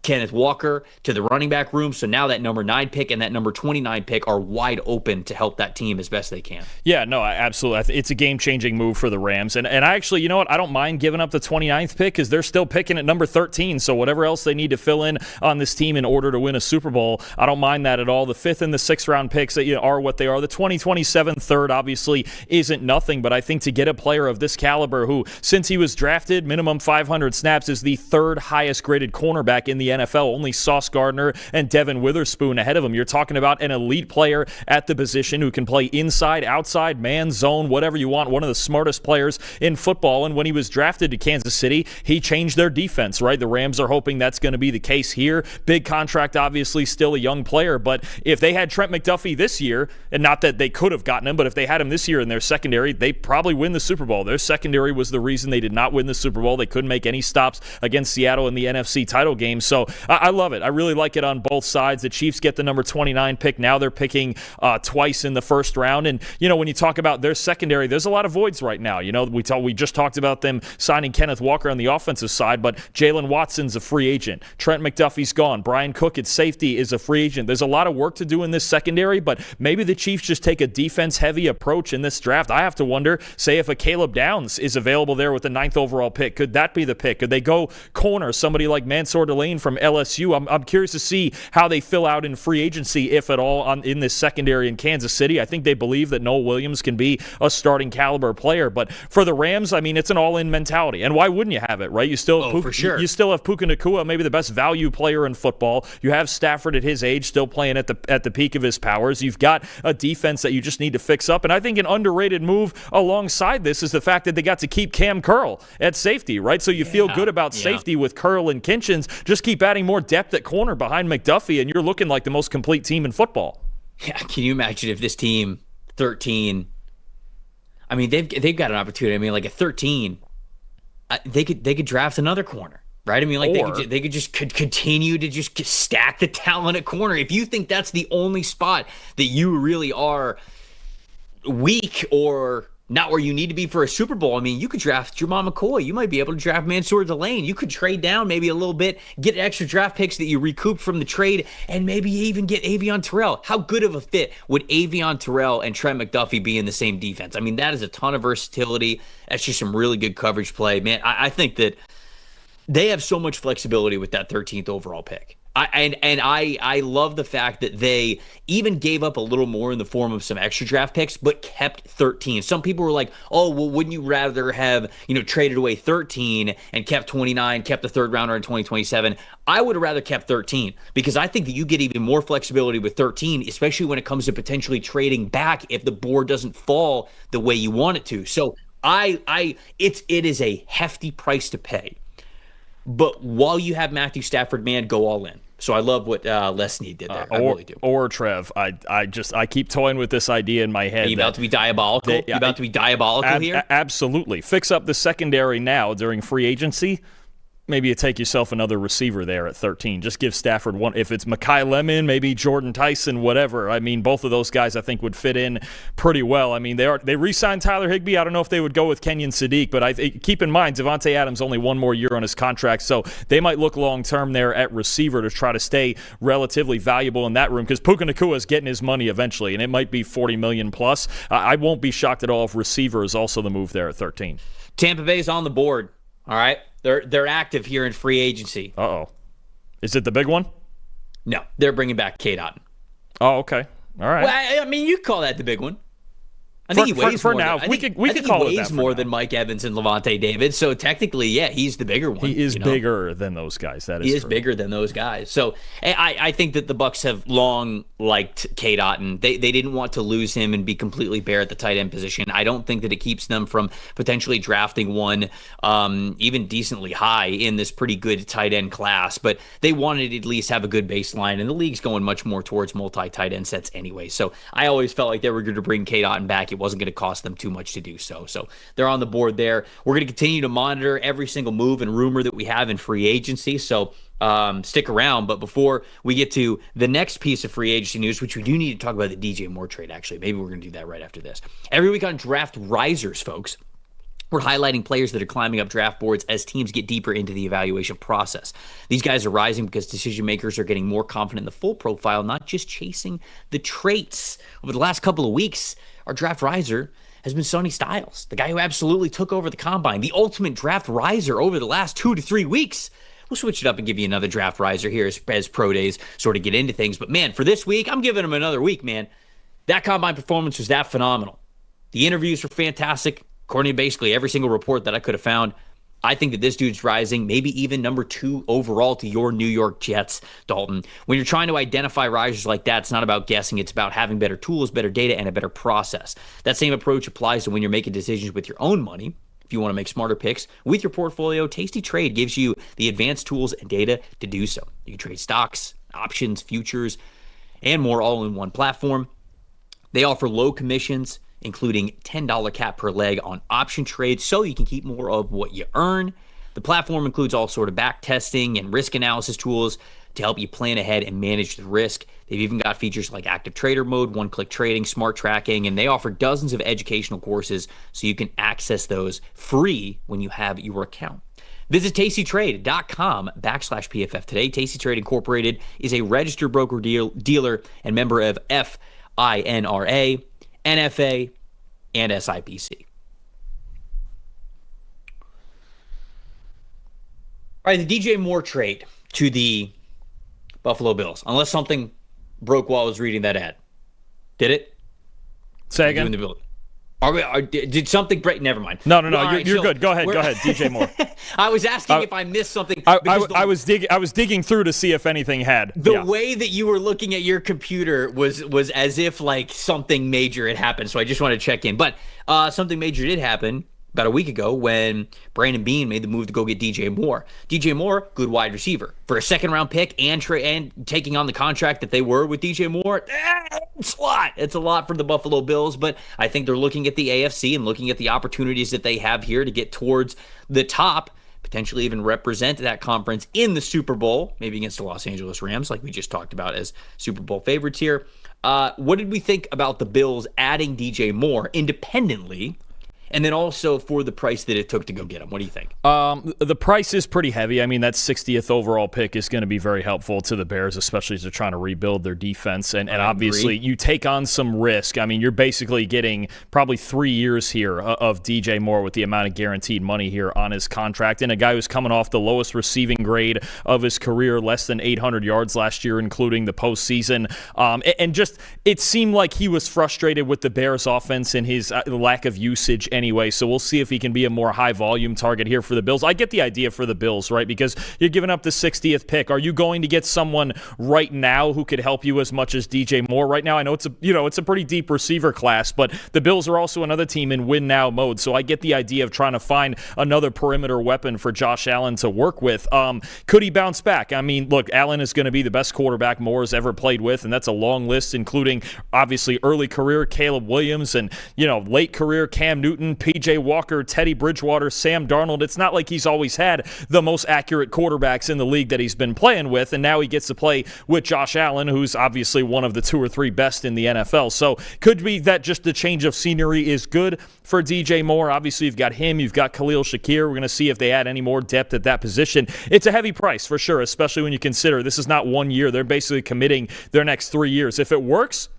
[SPEAKER 1] Kenneth Walker to the running back room, so now that number 9 pick and that number 29 pick are wide open to help that team as best they can.
[SPEAKER 2] Yeah, no, absolutely. It's a game-changing move for the Rams, and I actually, you know what, I don't mind giving up the 29th pick because they're still picking at number 13, so whatever else they need to fill in on this team in order to win a Super Bowl, I don't mind that at all. The 5th and the 6th-round picks are what they are. The 2027 3rd, obviously, isn't nothing, but I think to get a player of this caliber who, since he was drafted, minimum 500 snaps, is the 3rd highest graded cornerback in the NFL, only Sauce Gardner and Devin Witherspoon ahead of him. You're talking about an elite player at the position who can play inside, outside, man, zone, whatever you want, one of the smartest players in football. And when he was drafted to Kansas City, he changed their defense, right? The Rams are hoping that's going to be the case here. Big contract, obviously, still a young player, but if they had Trent McDuffie this year, and not that they could have gotten him, but if they had him this year and their secondary, they probably win the Super Bowl. Their secondary was the reason they did not win the Super Bowl. They couldn't make any stops against Seattle in the NFC title game. So I love it. I really like it on both sides. The Chiefs get the number 29 pick. Now they're picking twice in the first round. And, when you talk about their secondary, there's a lot of voids right now. We just talked about them signing Kenneth Walker on the offensive side, but Jaelan Watson's a free agent. Trent McDuffie's gone. Brian Cook at safety is a free agent. There's a lot of work to do in this secondary, but maybe the Chiefs just take a defense-heavy approach in this draft. I have to wonder, say if a Caleb Downs is available there with the 9th overall pick, could that be the pick? Could they go corner somebody like Mansour Delane from LSU? I'm curious to see how they fill out in free agency, if at all, in this secondary in Kansas City. I think they believe that Noah Williams can be a starting caliber player, but for the Rams, it's an all-in mentality, and why wouldn't you have it, right? You still have you still have Puka Nacua, maybe the best value player in football. You have Stafford at his age still playing at the peak of his powers. You've got a defense that you just need to fix up, and I think an underrated move alongside this is the fact that they got to keep Cam Curl at safety, right? So you feel good about safety with Curl and Kinchins. Just keep adding more depth at corner behind McDuffie, and you're looking like the most complete team in football.
[SPEAKER 1] Yeah, can you imagine if this team 13? They've got an opportunity. Like at 13, they could draft another corner, right? They could just continue to just stack the talent at corner. If you think that's the only spot that you really are weak or not where you need to be for a Super Bowl, you could draft Dre'Mont McCoy. You might be able to draft Mansour Delane. You could trade down maybe a little bit, get extra draft picks that you recouped from the trade, and maybe even get Avion Terrell. How good of a fit would Avion Terrell and Trent McDuffie be in the same defense? That is a ton of versatility. That's just some really good coverage play. Man, I think that they have so much flexibility with that 13th overall pick. I love the fact that they even gave up a little more in the form of some extra draft picks, but kept 13. Some people were like, oh, well, wouldn't you rather have, traded away 13 and kept 29, kept the third rounder in 2027? I would have rather kept 13 because I think that you get even more flexibility with 13, especially when it comes to potentially trading back if the board doesn't fall the way you want it to. So it is a hefty price to pay. But while you have Matthew Stafford, man, go all in. So I love what Les Snead did there. I really do.
[SPEAKER 2] Or Trev, I keep toying with this idea in my head.
[SPEAKER 1] Are you about to be diabolical? You about to be diabolical here?
[SPEAKER 2] Absolutely. Fix up the secondary now during free agency. Maybe you take yourself another receiver there at 13. Just give Stafford one. If it's Mekhi Lemon, maybe Jordan Tyson, whatever. Both of those guys I think would fit in pretty well. They re-signed Tyler Higbee. I don't know if they would go with Kenyon Sadiq, but keep in mind Devontae Adams only one more year on his contract, so they might look long-term there at receiver to try to stay relatively valuable in that room because Puka Nacua is getting his money eventually, and it might be $40 million plus. I won't be shocked at all if receiver is also the move there at 13.
[SPEAKER 1] Tampa Bay's on the board. All right. They're active here in free agency.
[SPEAKER 2] Uh-oh. Is it the big one?
[SPEAKER 1] No. They're bringing back Cade Otton.
[SPEAKER 2] Oh, okay. All right.
[SPEAKER 1] Well, you call that the big one. I think he weighs
[SPEAKER 2] for
[SPEAKER 1] more
[SPEAKER 2] now.
[SPEAKER 1] Than,
[SPEAKER 2] we could call it that. He weighs
[SPEAKER 1] more than Mike Evans and Levante David. So technically, yeah, he's the bigger one.
[SPEAKER 2] He is bigger than those guys. That is
[SPEAKER 1] He is
[SPEAKER 2] true.
[SPEAKER 1] bigger than those guys. So I think that the Bucs have long liked Cade Otton. They didn't want to lose him and be completely bare at the tight end position. I don't think that it keeps them from potentially drafting one even decently high in this pretty good tight end class. But they wanted to at least have a good baseline, and the league's going much more towards multi-tight end sets anyway. So I always felt like they were going to bring Cade Otton back. It wasn't going to cost them too much to do so. So they're on the board there. We're going to continue to monitor every single move and rumor that we have in free agency. So stick around. But before we get to the next piece of free agency news, which we do need to talk about the DJ Moore trade, actually. Maybe we're going to do that right after this. Every week on Draft Risers, folks, we're highlighting players that are climbing up draft boards as teams get deeper into the evaluation process. These guys are rising because decision makers are getting more confident in the full profile, not just chasing the traits. Over the last couple of weeks, our draft riser has been Sonny Styles, the guy who absolutely took over the combine, the ultimate draft riser over the last 2 to 3 weeks. We'll switch it up and give you another draft riser here as pro days sort of get into things. But man, for this week, I'm giving him another week, man. That combine performance was that phenomenal. The interviews were fantastic, according to basically every single report that I could have found. I think that this dude's rising, maybe even number 2 overall to your New York Jets, Dalton. When you're trying to identify risers like that, it's not about guessing. It's about having better tools, better data, and a better process. That same approach applies to when you're making decisions with your own money. If you want to make smarter picks with your portfolio, Tasty Trade gives you the advanced tools and data to do so. You can trade stocks, options, futures, and more all in one platform. They offer low commissions including $10 cap per leg on option trades so you can keep more of what you earn. The platform includes all sort of back testing and risk analysis tools to help you plan ahead and manage the risk. They've even got features like active trader mode, one-click trading, smart tracking, and they offer dozens of educational courses so you can access those free when you have your account. Visit tastytrade.com/PFF today. Tasty Trade Incorporated is a registered broker dealer and member of FINRA, NFA, and SIPC. All right, the DJ Moore trade to the Buffalo Bills, unless something broke while I was reading that ad. Did it?
[SPEAKER 2] Say again?
[SPEAKER 1] Did something break? Never mind.
[SPEAKER 2] No. You're good. Go ahead, DJ Moore.
[SPEAKER 1] I was asking if I missed something.
[SPEAKER 2] I was digging through to see if anything had.
[SPEAKER 1] The way that you were looking at your computer was as if like something major had happened. So I just wanted to check in. But something major did happen about a week ago when Brandon Beane made the move to go get DJ Moore. DJ Moore, good wide receiver. For a second-round pick and taking on the contract that they were with DJ Moore, it's a lot. It's a lot for the Buffalo Bills, but I think they're looking at the AFC and looking at the opportunities that they have here to get towards the top, potentially even represent that conference in the Super Bowl, maybe against the Los Angeles Rams, like we just talked about as Super Bowl favorites here. What did we think about the Bills adding DJ Moore independently? And then also for the price that it took to go get him. What do you think?
[SPEAKER 2] The price is pretty heavy. I mean, that 60th overall pick is going to be very helpful to the Bears, especially as they're trying to rebuild their defense. And obviously, you take on some risk. I mean, you're basically getting probably 3 years here of DJ Moore with the amount of guaranteed money here on his contract. And a guy who's coming off the lowest receiving grade of his career, less than 800 yards last year, including the postseason. And just, it seemed like he was frustrated with the Bears offense and his lack of usage anyway, so we'll see if he can be a more high-volume target here for the Bills. I get the idea for the Bills, right, because you're giving up the 60th pick. Are you going to get someone right now who could help you as much as DJ Moore right now? I know it's a pretty deep receiver class, but the Bills are also another team in win-now mode, so I get the idea of trying to find another perimeter weapon for Josh Allen to work with. Could he bounce back? I mean, look, Allen is going to be the best quarterback Moore's ever played with, and that's a long list, including, obviously, early career Caleb Williams and, late career Cam Newton, P.J. Walker, Teddy Bridgewater, Sam Darnold. It's not like he's always had the most accurate quarterbacks in the league that he's been playing with, and now he gets to play with Josh Allen, who's obviously one of the 2 or 3 best in the NFL. So could be that just the change of scenery is good for DJ Moore. Obviously, you've got him, you've got Khalil Shakir. We're going to see if they add any more depth at that position. It's a heavy price for sure, especially when you consider this is not 1 year. They're basically committing their next 3 years. If it works,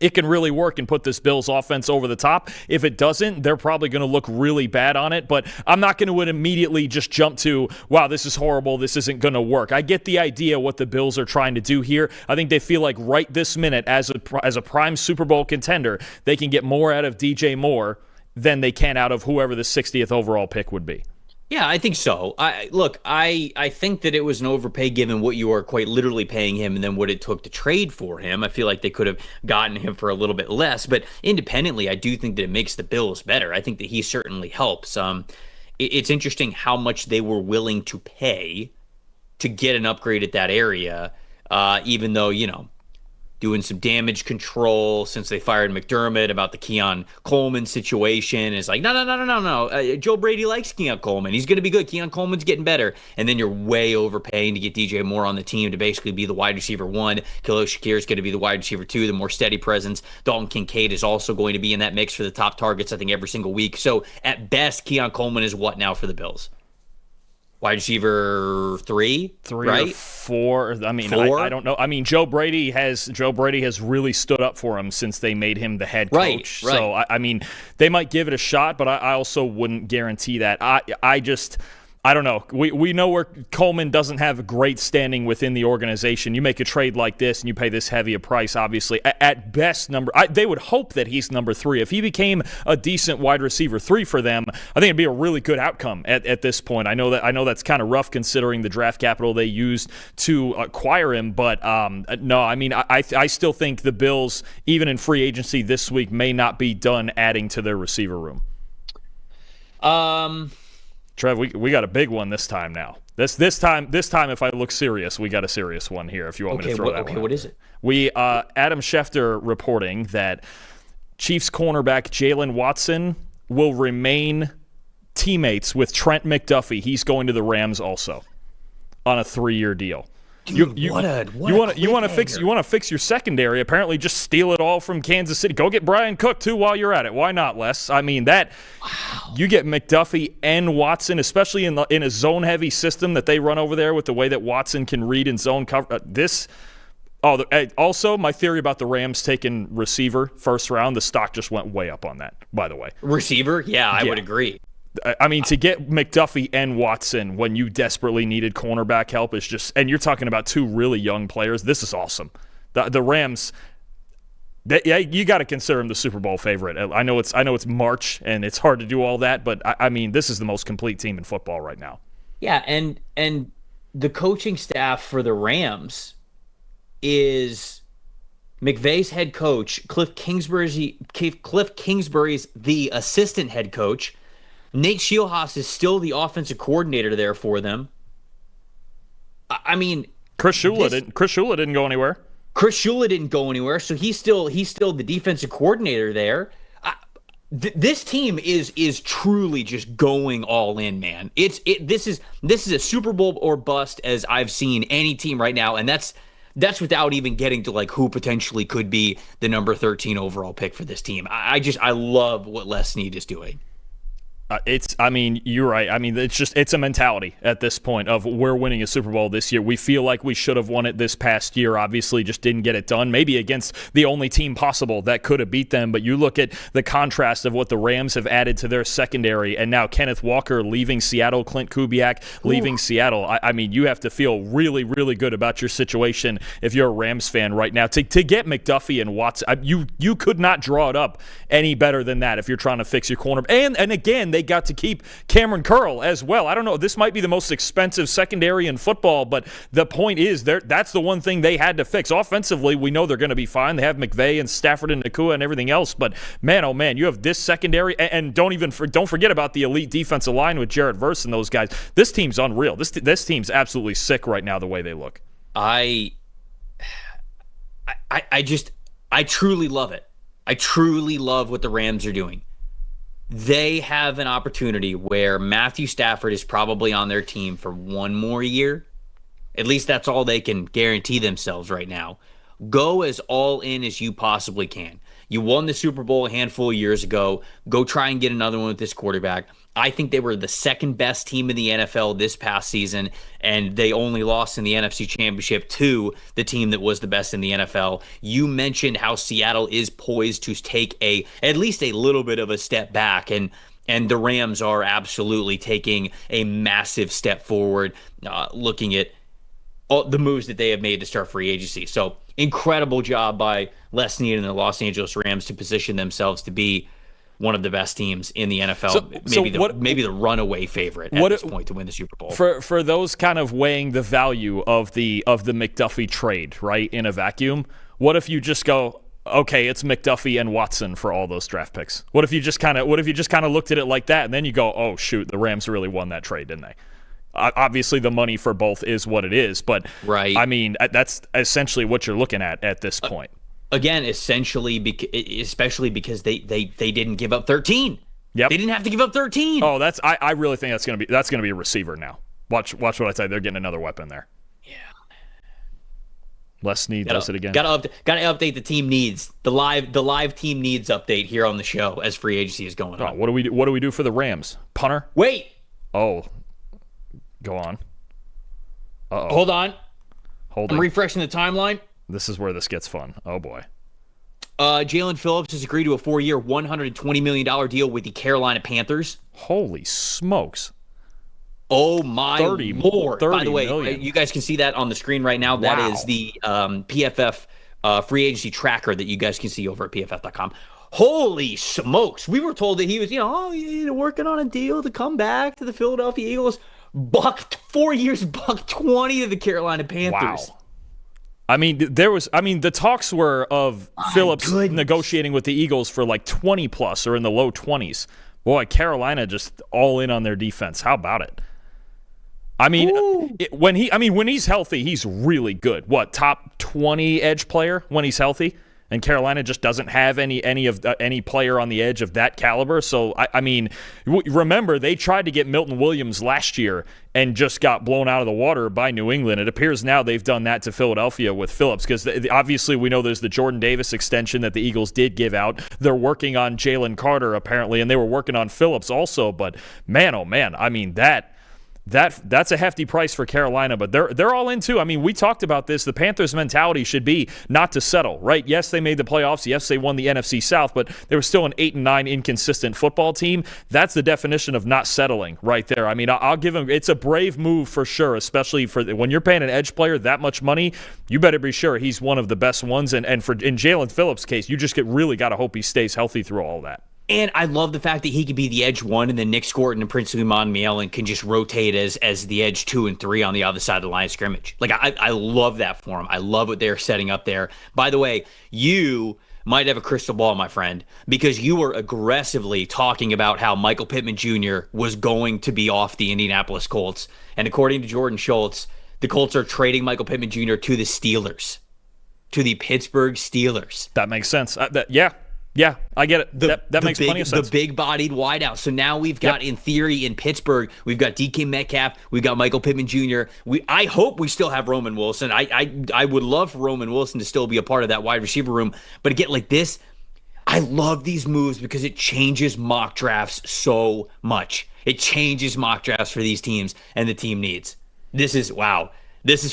[SPEAKER 2] it can really work and put this Bills offense over the top. If it doesn't, they're probably going to look really bad on it. But I'm not going to immediately just jump to, wow, this is horrible, this isn't going to work. I get the idea what the Bills are trying to do here. I think they feel like right this minute, as a prime Super Bowl contender, they can get more out of DJ Moore than they can out of whoever the 60th overall pick would be.
[SPEAKER 1] Yeah, I think so. I think that it was an overpay given what you are quite literally paying him and then what it took to trade for him. I feel like they could have gotten him for a little bit less, but independently, I do think that it makes the Bills better. I think that he certainly helps. It's interesting how much they were willing to pay to get an upgrade at that area, even though, doing some damage control since they fired McDermott about the Keon Coleman situation. It's like, no. Joe Brady likes Keon Coleman. He's going to be good. Keon Coleman's getting better. And then you're way overpaying to get DJ Moore on the team to basically be the wide receiver 1. Khalil Shakir is going to be the wide receiver 2, the more steady presence. Dalton Kincaid is also going to be in that mix for the top targets, I think, every single week. So at best, Keon Coleman is what now for the Bills? Wide receiver 3, right?
[SPEAKER 2] Or 4. I mean,
[SPEAKER 1] 4?
[SPEAKER 2] I don't know. I mean, Joe Brady has really stood up for him since they made him the head coach.
[SPEAKER 1] Right.
[SPEAKER 2] So I mean, they might give it a shot, but I also wouldn't guarantee that. I don't know. We know where Coleman doesn't have a great standing within the organization. You make a trade like this and you pay this heavy a price, obviously. At best, they would hope that he's number 3. If he became a decent wide receiver 3 for them, I think it'd be a really good outcome at this point. I know that's kind of rough considering the draft capital they used to acquire him, but no, I mean, I still think the Bills, even in free agency this week, may not be done adding to their receiver room. Trev, we got a big one this time now. This time, if I look serious, we got a serious one here. If you want me to throw that one.
[SPEAKER 1] Okay, what is it?
[SPEAKER 2] Adam Schefter reporting that Chiefs cornerback Jaelan Watson will remain teammates with Trent McDuffie. He's going to the Rams also on a 3-year deal.
[SPEAKER 1] Dude,
[SPEAKER 2] you want to fix your secondary. Apparently, just steal it all from Kansas City. Go get Brian Cook too while you're at it. Why not, Les? I mean you get McDuffie and Watson, especially in a zone heavy system that they run over there with the way that Watson can read in zone cover. Also, my theory about the Rams taking receiver first round, the stock just went way up on that, by the way.
[SPEAKER 1] Receiver? Yeah, I would agree.
[SPEAKER 2] I mean, to get McDuffie and Watson when you desperately needed cornerback help is just, and you're talking about 2 really young players. This is awesome. The Rams, you got to consider them the Super Bowl favorite. I know it's March and it's hard to do all that, but I mean, this is the most complete team in football right now.
[SPEAKER 1] Yeah, and the coaching staff for the Rams is McVay's head coach, Cliff Kingsbury's the assistant head coach. Nate Scheelhaas is still the offensive coordinator there for them. I mean,
[SPEAKER 2] Chris Shula didn't go anywhere.
[SPEAKER 1] Chris Shula didn't go anywhere, so he's still the defensive coordinator there. This team is truly just going all in, man. This is a Super Bowl or bust as I've seen any team right now, and that's without even getting to like who potentially could be the number 13 overall pick for this team. I love what Les Snead is doing.
[SPEAKER 2] You're right. I mean, it's a mentality at this point of we're winning a Super Bowl this year. We feel like we should have won it this past year. Obviously, just didn't get it done. Maybe against the only team possible that could have beat them. But you look at the contrast of what the Rams have added to their secondary, and now Kenneth Walker leaving Seattle, Clint Kubiak leaving Seattle. I mean, you have to feel really, really good about your situation if you're a Rams fan right now. To get McDuffie and Watson, you could not draw it up any better than that if you're trying to fix your corner. And again, they got to keep Cameron Curl as well. I don't know. This might be the most expensive secondary in football, but the point is that's the one thing they had to fix. Offensively, we know they're going to be fine. They have McVay and Stafford and Nakua and everything else, but man, oh man, you have this secondary, and don't forget about the elite defensive line with Jared Verse and those guys. This team's unreal. This team's absolutely sick right now the way they look.
[SPEAKER 1] I truly love it. I truly love what the Rams are doing. They have an opportunity where Matthew Stafford is probably on their team for one more year. At least that's all they can guarantee themselves right now. Go as all in as you possibly can. You won the Super Bowl a handful of years ago. Go try and get another one with this quarterback. I think they were the second best team in the NFL this past season, and they only lost in the NFC Championship to the team that was the best in the NFL. You mentioned how Seattle is poised to take at least a little bit of a step back, and the Rams are absolutely taking a massive step forward, looking at all the moves that they have made to start free agency. So incredible job by Les Snead and the Los Angeles Rams to position themselves to be one of the best teams in the NFL, maybe the runaway favorite at this point to win the Super Bowl.
[SPEAKER 2] For those kind of weighing the value of the McDuffie trade, right, in a vacuum, what if you just go, okay, it's McDuffie and Watson for all those draft picks? What if you just kind of looked at it like that, and then you go, oh shoot, the Rams really won that trade, didn't they? Obviously, the money for both is what it is, but right. I mean, that's essentially what you're looking at this point.
[SPEAKER 1] Again, essentially, especially because they didn't give up 13. Yep. They didn't have to give up 13.
[SPEAKER 2] Oh, I really think that's gonna be a receiver now. Watch what I say. They're getting another weapon there.
[SPEAKER 1] Yeah.
[SPEAKER 2] Les Snead does it again.
[SPEAKER 1] Got to update the team needs. The live team needs update here on the show as free agency is going on.
[SPEAKER 2] What do we do for the Rams? Punter?
[SPEAKER 1] Wait.
[SPEAKER 2] Oh. Go on. Uh-oh.
[SPEAKER 1] Hold on.
[SPEAKER 2] Holding.
[SPEAKER 1] I'm refreshing the timeline.
[SPEAKER 2] This is where this gets fun. Oh, boy.
[SPEAKER 1] Jaelan Phillips has agreed to a 4-year, $120 million deal with the Carolina Panthers.
[SPEAKER 2] Holy smokes.
[SPEAKER 1] Oh, my Lord. By the way,
[SPEAKER 2] million.
[SPEAKER 1] You guys can see that on the screen right now. Wow. That is the PFF free agency tracker that you guys can see over at PFF.com. Holy smokes. We were told that he was, working on a deal to come back to the Philadelphia Eagles. 4 years, $120 to the Carolina Panthers.
[SPEAKER 2] Wow. I mean, the talks were of Phillips negotiating with the Eagles for like 20 plus or in the low 20s. Boy, Carolina just all in on their defense. How about it? I mean, when he's healthy, he's really good. What, top 20 edge player when he's healthy? And Carolina just doesn't have any player on the edge of that caliber. So, I mean, remember, they tried to get Milton Williams last year and just got blown out of the water by New England. It appears now they've done that to Philadelphia with Phillips, because obviously we know there's the Jordan Davis extension that the Eagles did give out. They're working on Jalen Carter, apparently, and they were working on Phillips also. But, man, oh, man, I mean, that's a hefty price for Carolina, but they're all in too. I mean, we talked about this. The Panthers' mentality should be not to settle, right? Yes, they made the playoffs. Yes, they won the NFC South, but they were still an 8-9 inconsistent football team. That's the definition of not settling right there. I mean, I'll give them. It's a brave move for sure, especially for when you're paying an edge player that much money. You better be sure he's one of the best ones. And in Jaelan Phillips' case, you just really got to hope he stays healthy through all that.
[SPEAKER 1] And I love the fact that he could be the edge 1, and then Nick Scorton and Prince Umanmielen can just rotate as the edge 2 and 3 on the other side of the line of scrimmage. Like, I love that for him. I love what they're setting up there. By the way, you might have a crystal ball, my friend, because you were aggressively talking about how Michael Pittman Jr. was going to be off the Indianapolis Colts. And according to Jordan Schultz, the Colts are trading Michael Pittman Jr. to the Steelers, to the Pittsburgh Steelers.
[SPEAKER 2] That makes sense. Yeah, I get it. That makes plenty of sense.
[SPEAKER 1] The big-bodied wideout. So now we've got, in theory, in Pittsburgh, we've got DK Metcalf, we've got Michael Pittman Jr. I hope we still have Roman Wilson. I would love for Roman Wilson to still be a part of that wide receiver room. But again, like this, I love these moves because it changes mock drafts so much. It changes mock drafts for these teams and the team needs. This is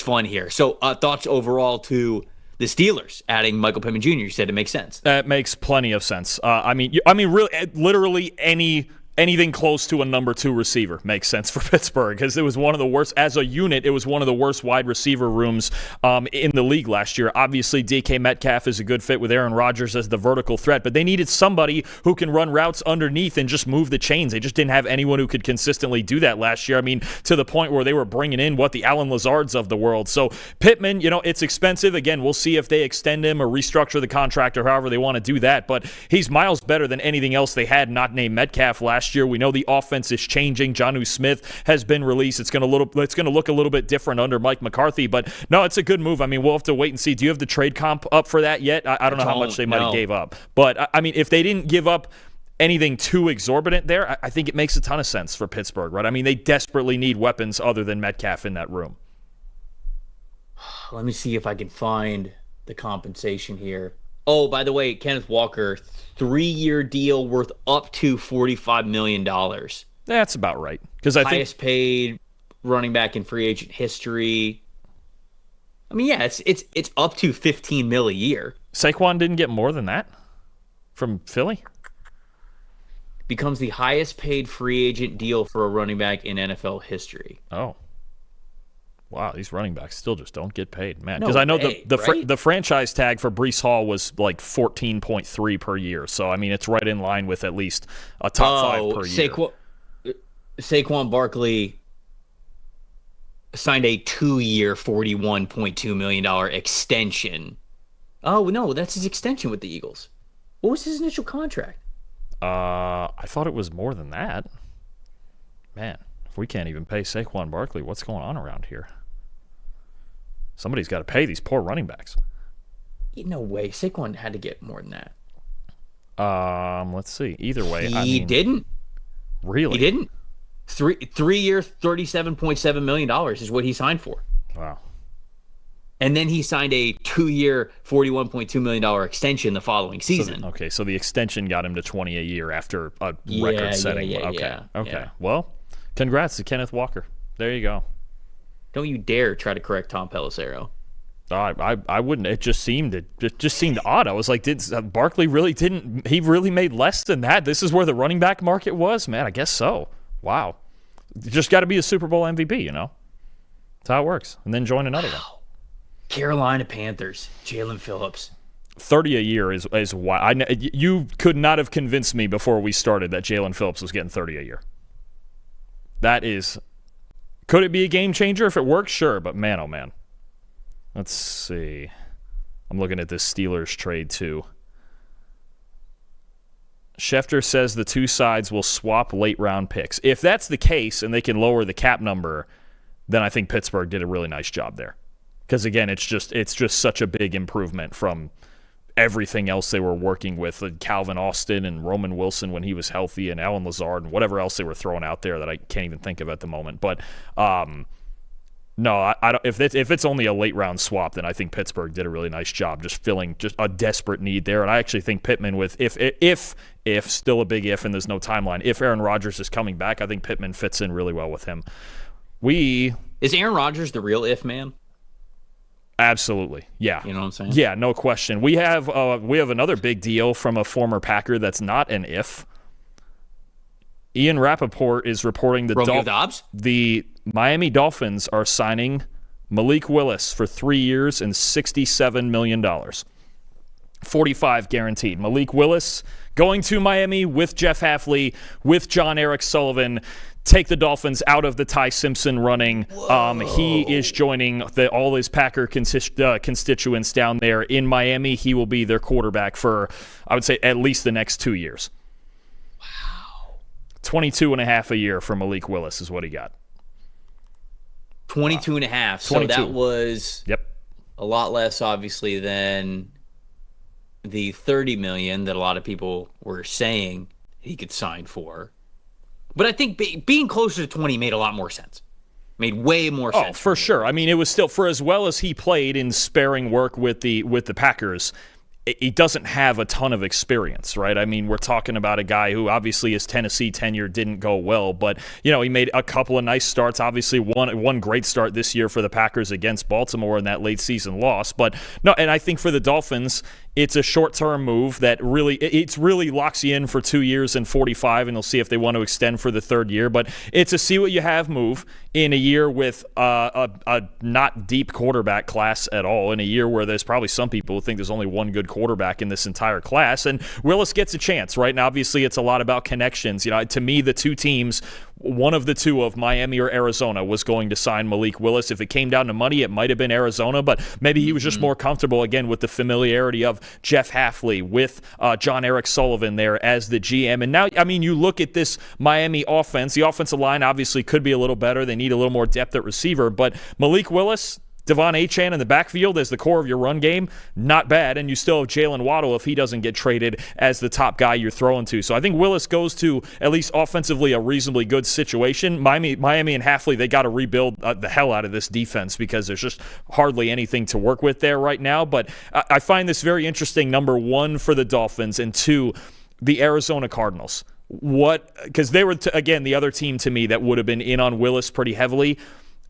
[SPEAKER 1] fun here. So thoughts overall to the Steelers adding Michael Pittman Jr. You said it makes sense.
[SPEAKER 2] That makes plenty of sense. I mean, really, literally anything close to a number 2 receiver makes sense for Pittsburgh, because it was one of the worst, as a unit, it was one of the worst wide receiver rooms in the league last year. Obviously, DK Metcalf is a good fit with Aaron Rodgers as the vertical threat, but they needed somebody who can run routes underneath and just move the chains. They just didn't have anyone who could consistently do that last year. I mean, to the point where they were bringing in the Allen Lazards of the world. So Pittman, it's expensive. Again, we'll see if they extend him or restructure the contract or however they want to do that, but he's miles better than anything else they had not named Metcalf last year. We know the offense is changing. Jonnu Smith has been released. It's going to look a little bit different under Mike McCarthy, but no, it's a good move. I mean, we'll have to wait and see. Do you have the trade comp up for that yet? I don't know how much they might have gave up, but I mean, if they didn't give up anything too exorbitant there, I think it makes a ton of sense for Pittsburgh, right? I mean, they desperately need weapons other than Metcalf in that room.
[SPEAKER 1] Let me see if I can find the compensation here. Oh, by the way, Kenneth Walker, 3-year deal worth up to $45 million.
[SPEAKER 2] That's about right. Because I think
[SPEAKER 1] highest paid running back in free agent history. I mean, yeah, it's up to $15 million a year.
[SPEAKER 2] Saquon didn't get more than that from Philly.
[SPEAKER 1] Becomes the highest paid free agent deal for a running back in NFL history.
[SPEAKER 2] Oh. Wow, these running backs still just don't get paid, man. Because I know the franchise tag for Breece Hall was like 14.3 per year. So I mean, it's right in line with at least a top 5 per year.
[SPEAKER 1] Saquon Barkley signed a 2-year, $41.2 million extension. Oh no, that's his extension with the Eagles. What was his initial contract?
[SPEAKER 2] I thought it was more than that. Man, if we can't even pay Saquon Barkley, what's going on around here? Somebody's got to pay these poor running backs.
[SPEAKER 1] No way. Saquon had to get more than that.
[SPEAKER 2] Let's see. Either way,
[SPEAKER 1] he didn't.
[SPEAKER 2] Really?
[SPEAKER 1] He didn't. 3-year, $37.7 million is what he signed for.
[SPEAKER 2] Wow.
[SPEAKER 1] And then he signed a 2-year, $41.2 million extension the following season.
[SPEAKER 2] So the extension got him to $20 a year after a record-setting.
[SPEAKER 1] Yeah.
[SPEAKER 2] Well, congrats to Kenneth Walker. There you go.
[SPEAKER 1] Don't you dare try to correct Tom Pelissero.
[SPEAKER 2] I wouldn't. It just seemed odd. I was like, Barkley really didn't? He really made less than that? This is where the running back market was, man. I guess so. Wow. You just got to be a Super Bowl MVP, That's how it works. And then join another one.
[SPEAKER 1] Carolina Panthers, Jaelan Phillips.
[SPEAKER 2] 30 a year is why you could not have convinced me before we started that Jaelan Phillips was getting 30 a year. That is. Could it be a game changer if it works? Sure, but man, oh man. Let's see. I'm looking at this Steelers trade too. Schefter says the two sides will swap late round picks. If that's the case and they can lower the cap number, then I think Pittsburgh did a really nice job there. Because again, it's just such a big improvement from everything else they were working with, Calvin Austin and Roman Wilson when he was healthy, and Alan Lazard and whatever else they were throwing out there that I can't even think of at the moment. But no, I don't. If it's only a late round swap, then I think Pittsburgh did a really nice job just filling just a desperate need there. And I actually think Pittman, with if still a big if, and there's no timeline, if Aaron Rodgers is coming back, I think Pittman fits in really well with him.
[SPEAKER 1] Is Aaron Rodgers the real if man?
[SPEAKER 2] Absolutely, yeah.
[SPEAKER 1] You know what I'm saying?
[SPEAKER 2] Yeah, no question. We have another big deal from a former Packer that's not an if. Ian Rappaport is reporting the Miami Dolphins are signing Malik Willis for 3 years and $67 million. 45 guaranteed. Malik Willis going to Miami with Jeff Hafley, with John Eric Sullivan. Take the Dolphins out of the Ty Simpson running. He is joining all his Packer constituents down there in Miami. He will be their quarterback for, I would say, at least the next 2 years.
[SPEAKER 1] Wow.
[SPEAKER 2] 22 and a half a year for Malik Willis is what he got.
[SPEAKER 1] 22 and a half.
[SPEAKER 2] 22.
[SPEAKER 1] So that was a lot less, obviously, than the $30 million that a lot of people were saying he could sign for. But I think being closer to 20 made a lot more sense. Made way more sense.
[SPEAKER 2] Oh, for sure. I mean, it was still, for as well as he played in sparing work with the Packers, he doesn't have a ton of experience, right? I mean, we're talking about a guy who obviously his Tennessee tenure didn't go well, but he made a couple of nice starts. Obviously, one great start this year for the Packers against Baltimore in that late season loss. But no, and I think for the Dolphins, it's a short-term move that really locks you in for 2 years and 45, and they'll see if they want to extend for the third year. But it's a see what you have move in a year with a not deep quarterback class at all, in a year where there's probably some people who think there's only one good quarterback in this entire class. And Willis gets a chance, right? And obviously it's a lot about connections. To me, the two teams, one of the two of Miami or Arizona was going to sign Malik Willis. If it came down to money, it might have been Arizona, but maybe he was just more comfortable, again, with the familiarity of Jeff Hafley, with John Eric Sullivan there as the GM. And now, I mean, you look at this Miami offense. The offensive line obviously could be a little better. They need a little more depth at receiver, but Malik Willis, Devon Achane in the backfield as the core of your run game, not bad. And you still have Jalen Waddle if he doesn't get traded as the top guy you're throwing to. So I think Willis goes to, at least offensively, a reasonably good situation. Miami and Hafley, they got to rebuild the hell out of this defense because there's just hardly anything to work with there right now. But I find this very interesting, number one, for the Dolphins, and two, the Arizona Cardinals. Because they were, again, the other team to me that would have been in on Willis pretty heavily.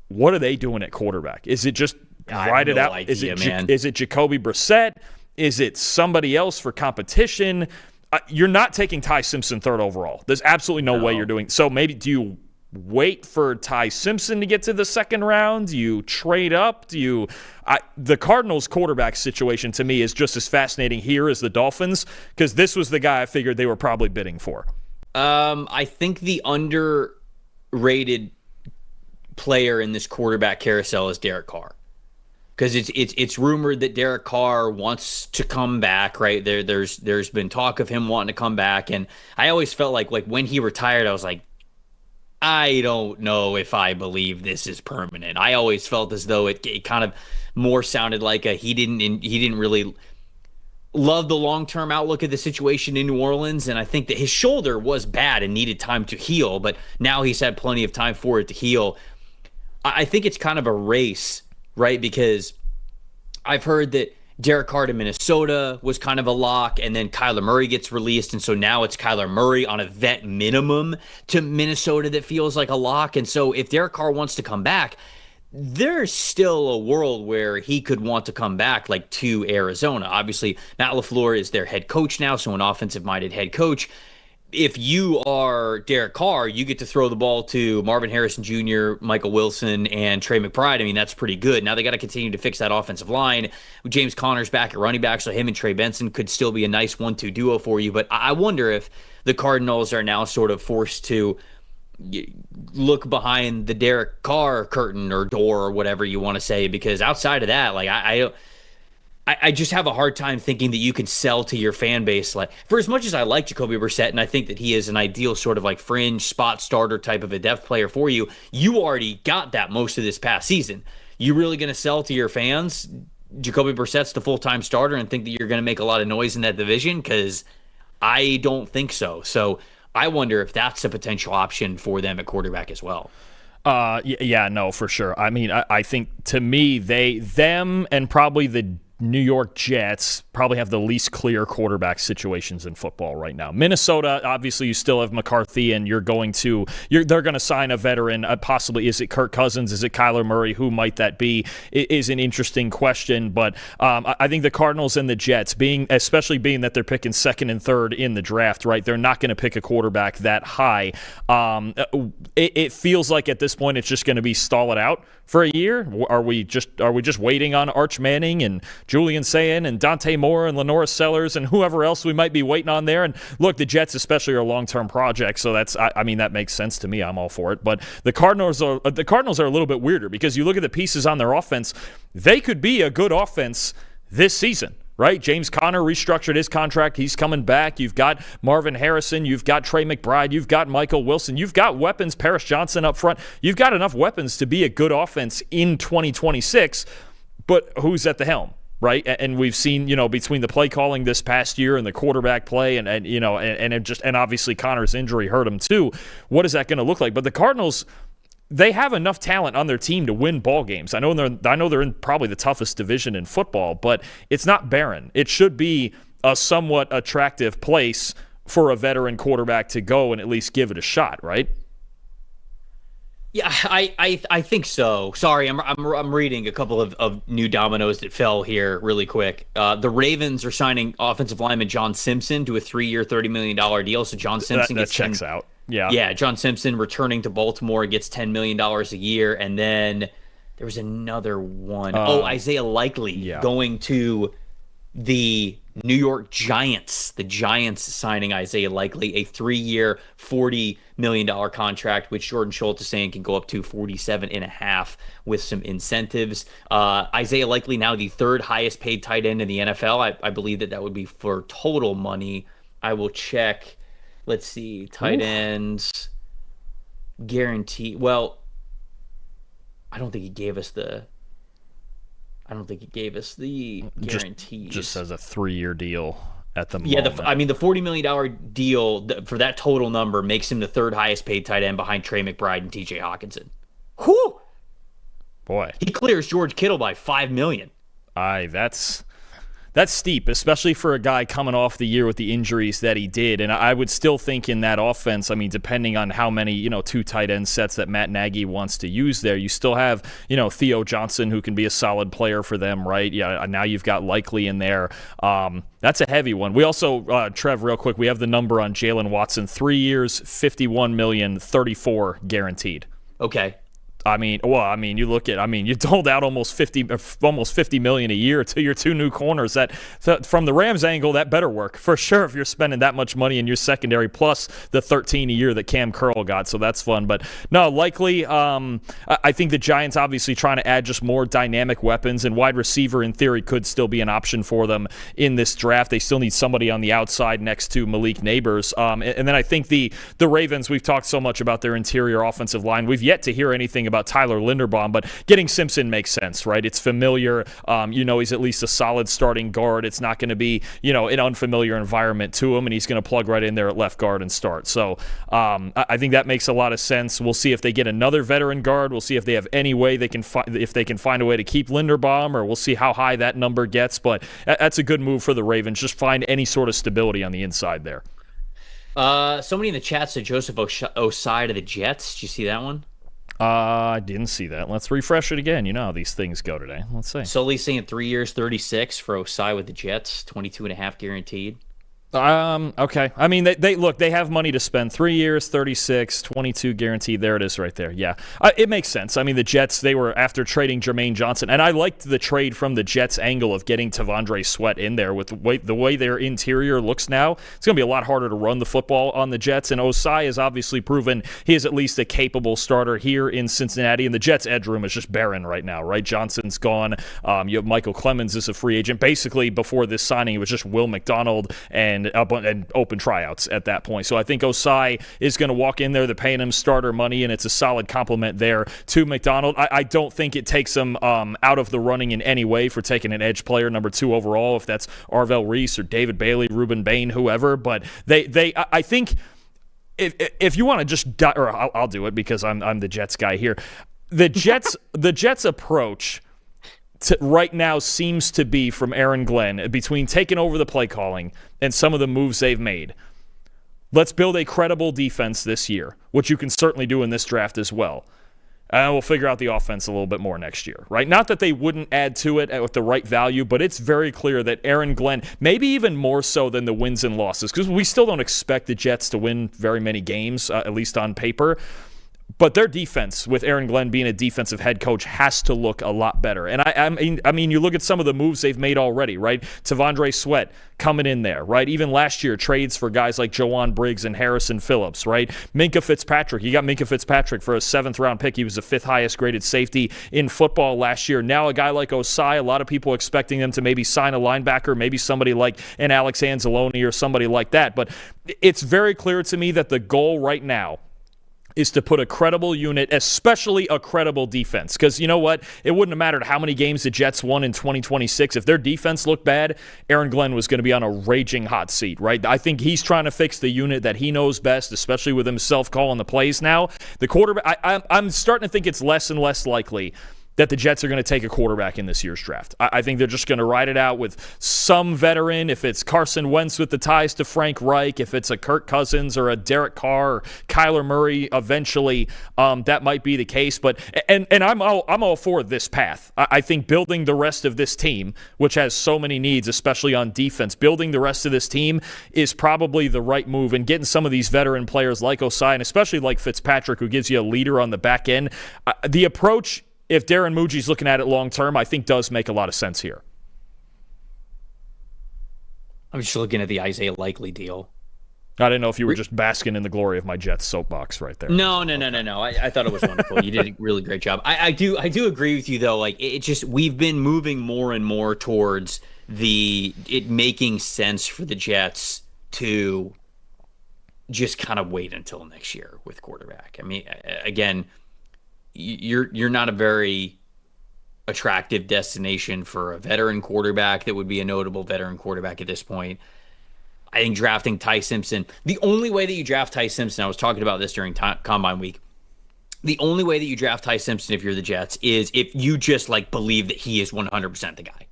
[SPEAKER 2] What are they doing at quarterback? Is it just ride it out?
[SPEAKER 1] Idea,
[SPEAKER 2] is it Jacoby Brissett? Is it somebody else for competition? You're not taking Ty Simpson third overall. There's absolutely no way you're doing. So maybe do you wait for Ty Simpson to get to the second round? Do you trade up? The Cardinals quarterback situation to me is just as fascinating here as the Dolphins, because this was the guy I figured they were probably bidding for.
[SPEAKER 1] I think the underrated player in this quarterback carousel is Derek Carr, because it's rumored that Derek Carr wants to come back, right? There's been talk of him wanting to come back, and I always felt like when he retired, I was like, I don't know if I believe this is permanent. I always felt as though it kind of more sounded like he didn't really love the long-term outlook of the situation in New Orleans, and I think that his shoulder was bad and needed time to heal, but now he's had plenty of time for it to heal. I think it's kind of a race, right? Because I've heard that Derek Carr to Minnesota was kind of a lock, and then Kyler Murray gets released, and so now it's Kyler Murray on a vet minimum to Minnesota that feels like a lock. And so if Derek Carr wants to come back, there's still a world where he could want to come back, like to Arizona. Obviously, Matt LaFleur is their head coach now, so an offensive-minded head coach. If you are Derek Carr, you get to throw the ball to Marvin Harrison Jr., Michael Wilson, and Trey McBride. I mean, that's pretty good. Now they got to continue to fix that offensive line. James Conner's back at running back, so him and Trey Benson could still be a nice 1-2 duo for you. But I wonder if the Cardinals are now sort of forced to look behind the Derek Carr curtain or door or whatever you want to say, because outside of that, like I just have a hard time thinking that you can sell to your fan base. Like, for as much as I like Jacoby Brissett, and I think that he is an ideal sort of like fringe spot starter type of a depth player for you, you already got that most of this past season. You really going to sell to your fans? Jacoby Brissett's the full-time starter and think that you're going to make a lot of noise in that division? Because I don't think so. So I wonder if that's a potential option for them at quarterback as well.
[SPEAKER 2] Yeah, no, for sure. I mean, I think to me, them and probably the New York Jets probably have the least clear quarterback situations in football right now. Minnesota, obviously, you still have McCarthy, and they're going to sign a veteran. Possibly, is it Kirk Cousins? Is it Kyler Murray? Who might that be? It is an interesting question, but I think the Cardinals and the Jets, especially being that they're picking second and third in the draft, right? They're not going to pick a quarterback that high. It feels like at this point it's just going to be stall it out for a year. Are we just waiting on Arch Manning and Julian Sayin and Dante Moore and Lenora Sellers and whoever else we might be waiting on there? And look, the Jets especially are a long-term project, so that makes sense to me. I'm all for it. But the Cardinals are a little bit weirder because you look at the pieces on their offense, they could be a good offense this season. Right? James Conner restructured his contract. He's coming back. You've got Marvin Harrison. You've got Trey McBride. You've got Michael Wilson. You've got weapons, Paris Johnson up front. You've got enough weapons to be a good offense in 2026, but who's at the helm? Right, and we've seen, between the play calling this past year and the quarterback play, and obviously Connor's injury hurt him too. What is that going to look like? But the Cardinals, they have enough talent on their team to win ball games. I know they're in probably the toughest division in football, but it's not barren. It should be a somewhat attractive place for a veteran quarterback to go and at least give it a shot, right?
[SPEAKER 1] Yeah, I think so. Sorry, I'm reading a couple of new dominoes that fell here really quick. The Ravens are signing offensive lineman John Simpson to a 3-year, $30 million deal. So John Simpson
[SPEAKER 2] that checks out.
[SPEAKER 1] Yeah, John Simpson returning to Baltimore gets $10 million a year. And then there was another one. Isaiah Likely going to the New York Giants. The Giants signing Isaiah Likely, a 3-year, $40 million contract, which Jordan Schultz is saying can go up to 47.5 with some incentives. Isaiah Likely now the third highest paid tight end in the NFL. I believe that would be for total money. I will check. Let's see. Tight ends guarantee. Well, I don't think he gave us the guarantees.
[SPEAKER 2] Just as a 3-year deal at the moment.
[SPEAKER 1] Yeah, the $40 million deal for that total number makes him the third highest paid tight end behind Trey McBride and TJ Hawkinson. Whew!
[SPEAKER 2] Boy.
[SPEAKER 1] He clears George Kittle by $5 million.
[SPEAKER 2] That's steep, especially for a guy coming off the year with the injuries that he did. And I would still think in that offense, I mean, depending on how many, 2 tight end sets that Matt Nagy wants to use there, you still have, Theo Johnson, who can be a solid player for them, right? Yeah, now you've got Likely in there. That's a heavy one. We also, Trev, real quick, we have the number on Jalen Watson, 3 years, $51 million, 34 guaranteed.
[SPEAKER 1] Okay.
[SPEAKER 2] You look at, you doled out almost $50 million a year to your 2 new corners. From the Rams angle, that better work for sure if you're spending that much money in your secondary, plus the 13 a year that Cam Curl got. So that's fun. But no, Likely, I think the Giants obviously trying to add just more dynamic weapons, and wide receiver in theory could still be an option for them in this draft. They still need somebody on the outside next to Malik Neighbors. And then I think the Ravens, we've talked so much about their interior offensive line. We've yet to hear anything about Tyler Linderbaum, but getting Simpson makes sense, right? It's familiar. He's at least a solid starting guard. It's not going to be, an unfamiliar environment to him, and he's going to plug right in there at left guard and start. So I think that makes a lot of sense. We'll see if they get another veteran guard. We'll see if they have any way they can if they can find a way to keep Linderbaum, or we'll see how high that number gets. But that's a good move for the Ravens. Just find any sort of stability on the inside there.
[SPEAKER 1] Somebody in the chat said Joseph Osai to the Jets. Did you see that one?
[SPEAKER 2] I didn't see that. Let's refresh it again. You know how these things go today. Let's see.
[SPEAKER 1] Sully saying 3 years, 36 for Osai with the Jets, 22.5 guaranteed.
[SPEAKER 2] Okay. I mean, they have money to spend. 3 years, 36, 22 guaranteed. There it is right there. Yeah. It makes sense. I mean, the Jets, they were after trading Jermaine Johnson, and I liked the trade from the Jets angle of getting Tavondre Sweat in there with the way their interior looks now. It's going to be a lot harder to run the football on the Jets, and Osai has obviously proven he is at least a capable starter here in Cincinnati, and the Jets' edge room is just barren right now, right? Johnson's gone. You have Michael Clemens is a free agent. Basically, before this signing, it was just Will McDonald and and open tryouts at that point. So I think Osai is going to walk in there. They're paying him starter money, and it's a solid compliment there to McDonald. I don't think it takes him out of the running in any way for taking an edge player, number 2 overall, if that's Arvell Reese or David Bailey, Ruben Bain, whoever. But I think if you want to just, or I'll do it because I'm the Jets guy here. The Jets approach right now seems to be from Aaron Glenn, between taking over the play calling and some of the moves they've made. Let's build a credible defense this year, which you can certainly do in this draft as well. And we'll figure out the offense a little bit more next year, right? Not that they wouldn't add to it with the right value, but it's very clear that Aaron Glenn, maybe even more so than the wins and losses, because we still don't expect the Jets to win very many games, at least on paper. But their defense, with Aaron Glenn being a defensive head coach, has to look a lot better. And I mean, you look at some of the moves they've made already, right? Tavondre Sweat coming in there, right? Even last year, trades for guys like Jawan Briggs and Harrison Phillips, right? Minkah Fitzpatrick. You got Minkah Fitzpatrick for a 7th-round pick. He was the 5th highest-graded safety in football last year. Now a guy like Osai, a lot of people expecting them to maybe sign a linebacker, maybe somebody like an Alex Anzalone or somebody like that. But it's very clear to me that the goal right now is to put a credible unit, especially a credible defense. Because you know what? It wouldn't have mattered how many games the Jets won in 2026. If their defense looked bad, Aaron Glenn was going to be on a raging hot seat, right? I think he's trying to fix the unit that he knows best, especially with himself calling the plays now. The quarterback, I'm starting to think it's less and less likely that the Jets are going to take a quarterback in this year's draft. I think they're just going to ride it out with some veteran. If it's Carson Wentz with the ties to Frank Reich, if it's a Kirk Cousins or a Derek Carr or Kyler Murray eventually, that might be the case. But and I'm all for this path. I think building the rest of this team, which has so many needs, especially on defense, building the rest of this team is probably the right move. And getting some of these veteran players like Osai and especially like Fitzpatrick, who gives you a leader on the back end, the approach, if Darren Muji's looking at it long-term, I think does make a lot of sense here.
[SPEAKER 1] I'm just looking at the Isaiah Likely deal.
[SPEAKER 2] I didn't know if you were just basking in the glory of my Jets soapbox right there.
[SPEAKER 1] No. I thought it was wonderful. You did a really great job. I do agree with you, though. Like, it just, we've been moving more and more towards it making sense for the Jets to just kind of wait until next year with quarterback. I mean, again, you're not a very attractive destination for a veteran quarterback that would be a notable veteran quarterback at this point. I think drafting Ty Simpson, the only way that you draft Ty Simpson, I was talking about this during Combine Week, the only way that you draft Ty Simpson if you're the Jets is if you just believe that he is 100% the guy.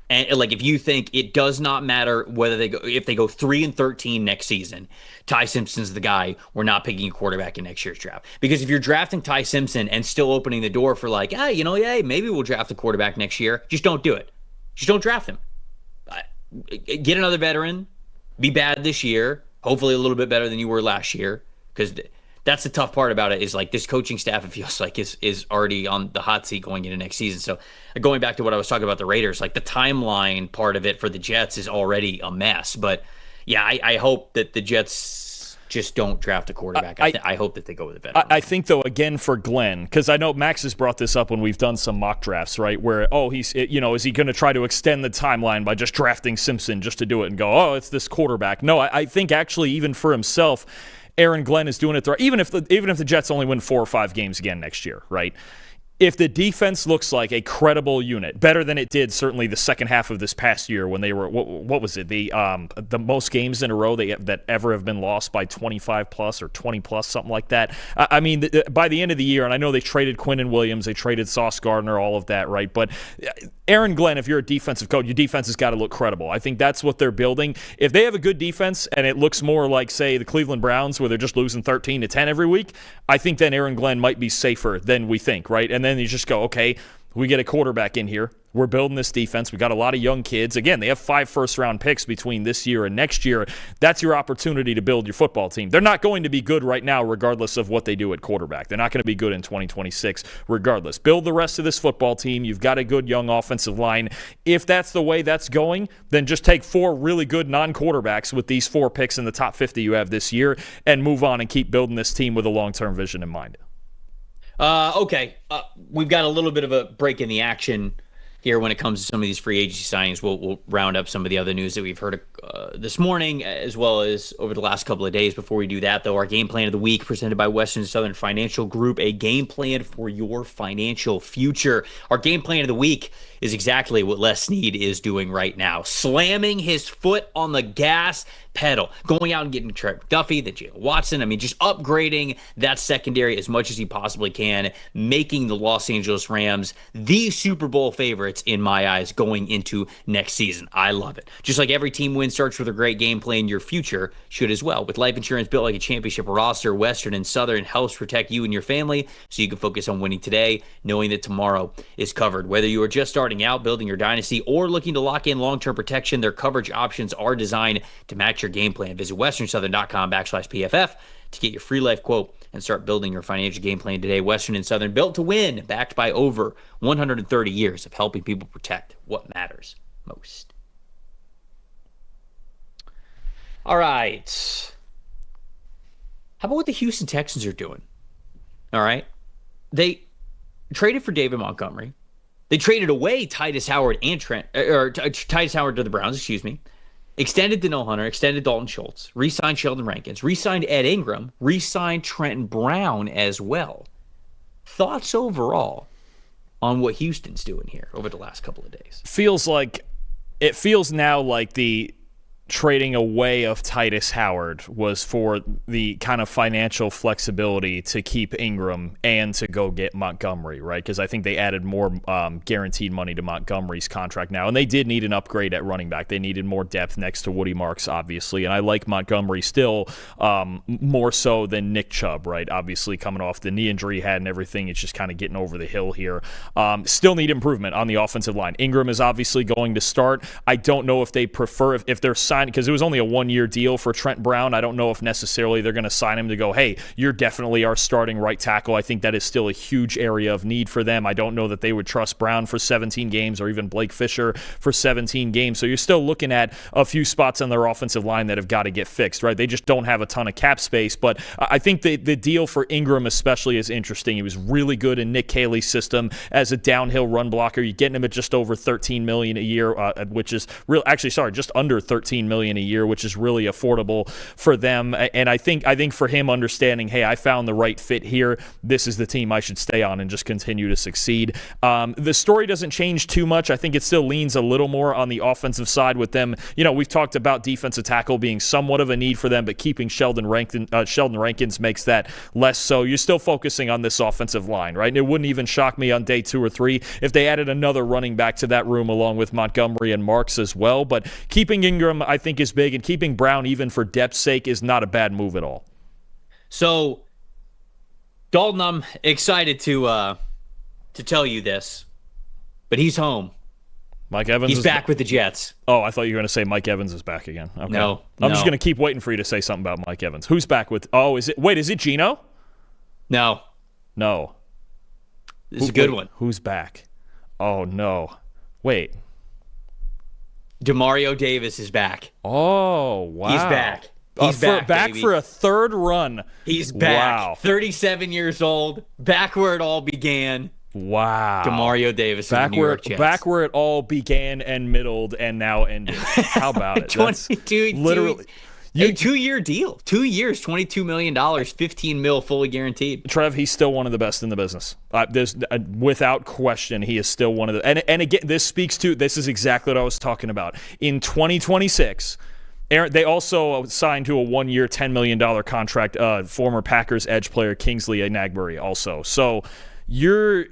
[SPEAKER 1] And if you think it does not matter whether if they go 3-13 next season, Ty Simpson's the guy, we're not picking a quarterback in next year's draft. Because if you're drafting Ty Simpson and still opening the door for maybe we'll draft a quarterback next year, just don't do it. Just don't draft him. Get another veteran. Be bad this year. Hopefully a little bit better than you were last year. Because that's the tough part about it is this coaching staff, it feels like is already on the hot seat going into next season. So going back to what I was talking about the Raiders, the timeline part of it for the Jets is already a mess. But yeah, I hope that the Jets just don't draft a quarterback. I hope that they go with a veteran.
[SPEAKER 2] I think, though, again, for Glenn, because I know Max has brought this up when we've done some mock drafts, right, where, is he going to try to extend the timeline by just drafting Simpson just to do it and go, it's this quarterback? No, I think actually even for himself, Aaron Glenn is doing it even if the Jets only win 4 or 5 games again next year, right? If the defense looks like a credible unit, better than it did certainly the second half of this past year when they were, what was it, the most games in a row that ever have been lost by 25 plus or 20 plus, something like that. I mean, by the end of the year, and I know they traded Quinnen Williams, they traded Sauce Gardner, all of that, right? But Aaron Glenn, if you're a defensive coach, your defense has got to look credible. I think that's what they're building. If they have a good defense and it looks more like, say, the Cleveland Browns where they're just losing 13-10 every week, I think then Aaron Glenn might be safer than we think, right? And then you just go, okay, we get a quarterback in here. We're building this defense. We got a lot of young kids. Again, they have 5 first-round picks between this year and next year. That's your opportunity to build your football team. They're not going to be good right now regardless of what they do at quarterback. They're not going to be good in 2026 regardless. Build the rest of this football team. You've got a good young offensive line. If that's the way that's going, then just take 4 really good non-quarterbacks with these 4 picks in the top 50 you have this year and move on and keep building this team with a long-term vision in mind.
[SPEAKER 1] Okay. We've got a little bit of a break in the action here when it comes to some of these free agency signings. We'll round up some of the other news that we've heard this morning, as well as over the last couple of days. Before we do that, though, our game plan of the week presented by Western Southern Financial Group, a game plan for your financial future. Our game plan of the week is exactly what Les Snead is doing right now, slamming his foot on the gas pedal, going out and getting Trent McDuffie, the Jaelan Watson. I mean, just upgrading that secondary as much as he possibly can, making the Los Angeles Rams the Super Bowl favorites in my eyes going into next season. I love it. Just like every team wins starts with a great game plan, your future should as well. With life insurance built like a championship roster, Western and Southern helps protect you and your family so you can focus on winning today, knowing that tomorrow is covered. Whether you are just starting out, building your dynasty, or looking to lock in long-term protection, their coverage options are designed to match your game plan. Visit westernsouthern.com/PFF to get your free life quote and start building your financial game plan today. Western and Southern, built to win, backed by over 130 years of helping people protect what matters most. All right. How about what the Houston Texans are doing? All right. They traded for David Montgomery. They traded away Titus Howard and Titus Howard to the Browns, extended Danielle Hunter, extended Dalton Schultz, re-signed Sheldon Rankins, re-signed Ed Ingram, re-signed Trenton Brown as well. Thoughts overall on what Houston's doing here over the last couple of days?
[SPEAKER 2] It feels now like the trading away of Titus Howard was for the kind of financial flexibility to keep Ingram and to go get Montgomery, right? Because I think they added more guaranteed money to Montgomery's contract now, and they did need an upgrade at running back. They needed more depth next to Woody Marks, obviously, and I like Montgomery still more so than Nick Chubb, right? Obviously, coming off the knee injury he had and everything, it's just kind of getting over the hill here. Still need improvement on the offensive line. Ingram is obviously going to start. I don't know if they prefer, if they're signing, because it was only a one-year deal for Trent Brown. I don't know if necessarily they're going to sign him to go, hey, you're definitely our starting right tackle. I think that is still a huge area of need for them. I don't know that they would trust Brown for 17 games or even Blake Fisher for 17 games. So you're still looking at a few spots on their offensive line that have got to get fixed, right? They just don't have a ton of cap space. But I think the deal for Ingram especially is interesting. He was really good in Nick Caley's system as a downhill run blocker. You're getting him at just over $13 million a year, which is real. Actually, sorry, just under $13 million a year, which is really affordable for them. And I think for him understanding, hey, I found the right fit here. This is the team I should stay on and just continue to succeed. The story doesn't change too much. I think it still leans a little more on the offensive side with them. You know, we've talked about defensive tackle being somewhat of a need for them, but keeping Sheldon Rankins makes that less so. You're still focusing on this offensive line, right? And it wouldn't even shock me on day 2 or 3 if they added another running back to that room along with Montgomery and Marks as well. But keeping Ingram, I think, is big, and keeping Brown even for depth's sake is not a bad move at all.
[SPEAKER 1] So, Dalton, I'm excited to tell you this, but he's home.
[SPEAKER 2] Mike Evans
[SPEAKER 1] He's back with the Jets.
[SPEAKER 2] Oh, I thought you were going to say Mike Evans is back again. Okay.
[SPEAKER 1] No.
[SPEAKER 2] I'm just going to keep waiting for you to say something about Mike Evans. Who's back with? Oh, is it Geno?
[SPEAKER 1] No. This is a good one.
[SPEAKER 2] Who's back? Oh, no. Wait.
[SPEAKER 1] Demario Davis is back.
[SPEAKER 2] Oh, wow.
[SPEAKER 1] He's back. He's back, baby.
[SPEAKER 2] For a third run.
[SPEAKER 1] He's back.
[SPEAKER 2] Wow.
[SPEAKER 1] 37 years old. Back where it all began.
[SPEAKER 2] Wow.
[SPEAKER 1] Demario Davis in the New York Jets.
[SPEAKER 2] Back where it all began and middled and now ended. How about it?
[SPEAKER 1] 22,
[SPEAKER 2] literally.
[SPEAKER 1] A 2-year deal. 2 years, $22 million, $15 million fully guaranteed.
[SPEAKER 2] Trev, he's still one of the best in the business. There's without question, he is still one of the. And again, this is exactly what I was talking about. In 2026, they also signed to a 1-year, $10 million contract. Former Packers edge player Kingsley Enagbare also. So. You're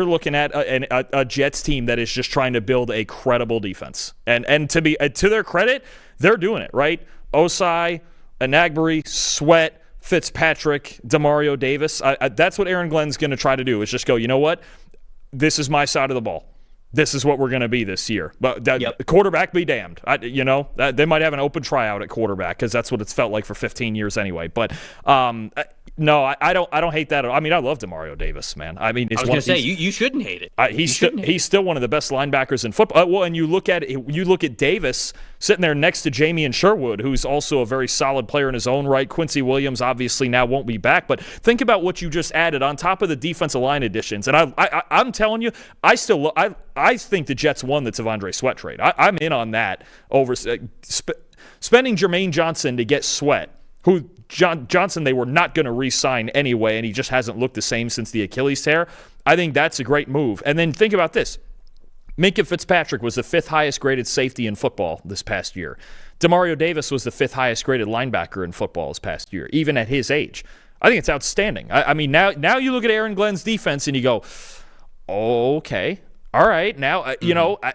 [SPEAKER 2] looking at a Jets team that is just trying to build a credible defense, and to their credit, they're doing it right. Osai, Enagbare, Sweat, Fitzpatrick, Demario Davis. That's what Aaron Glenn's going to try to do. Is just go. You know what? This is my side of the ball. This is what we're going to be this year. But the quarterback be damned. They might have an open tryout at quarterback because that's what it's felt like for 15 years anyway. But no, I don't hate that. I mean, I love Demario Davis, man. I mean,
[SPEAKER 1] I was going to say you shouldn't hate it.
[SPEAKER 2] He's still one of the best linebackers in football. Well, and you look at Davis sitting there next to Jamie Sherwood, who's also a very solid player in his own right. Quincy Williams obviously now won't be back, but think about what you just added on top of the defensive line additions. And I'm telling you, I I think the Jets won the T'Vondre Sweat trade. I'm in on that over spending Jermaine Johnson to get Sweat, who Johnson they were not going to re-sign anyway, and he just hasn't looked the same since the Achilles tear. I think that's a great move. And then think about this. Minkah Fitzpatrick was the 5th highest graded safety in football this past year. Demario Davis was the 5th highest graded linebacker in football this past year, even at his age. I think it's outstanding. I mean, now you look at Aaron Glenn's defense and you go, okay, all right. Now,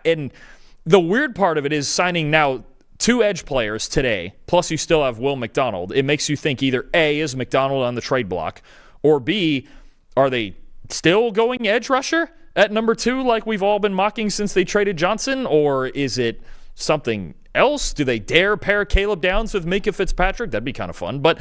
[SPEAKER 2] and the weird part of it is signing now 2 edge players today, plus you still have Will McDonald. It makes you think either A, is McDonald on the trade block, or B, are they still going edge rusher at number 2 like we've all been mocking since they traded Johnson, or is it something else? Do they dare pair Caleb Downs with Minkah Fitzpatrick? That'd be kind of fun, but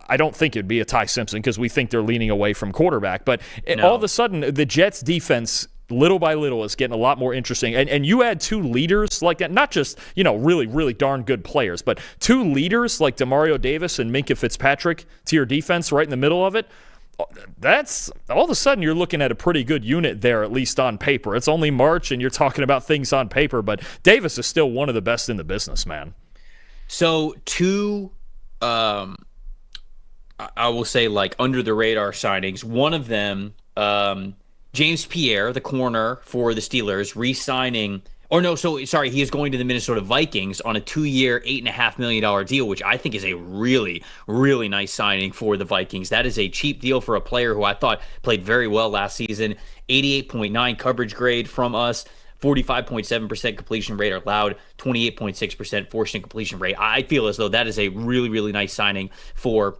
[SPEAKER 2] I don't think it'd be a Ty Simpson because we think they're leaning away from quarterback. But all of a sudden, the Jets' defense, little by little, is getting a lot more interesting. And you add 2 leaders like that, not just, really, really darn good players, but 2 leaders like Demario Davis and Minkah Fitzpatrick to your defense right in the middle of it. That's all of a sudden you're looking at a pretty good unit there, at least on paper. It's only March and you're talking about things on paper, but Davis is still one of the best in the business, man.
[SPEAKER 1] So 2, I will say, like, under the radar signings. One of them, James Pierre, the corner for the Steelers, re-signing. He is going to the Minnesota Vikings on a 2-year, $8.5 million deal, which I think is a really, really nice signing for the Vikings. That is a cheap deal for a player who I thought played very well last season. 88.9 coverage grade from us, 45.7% completion rate allowed, 28.6% forced incompletion rate. I feel as though that is a really, really nice signing for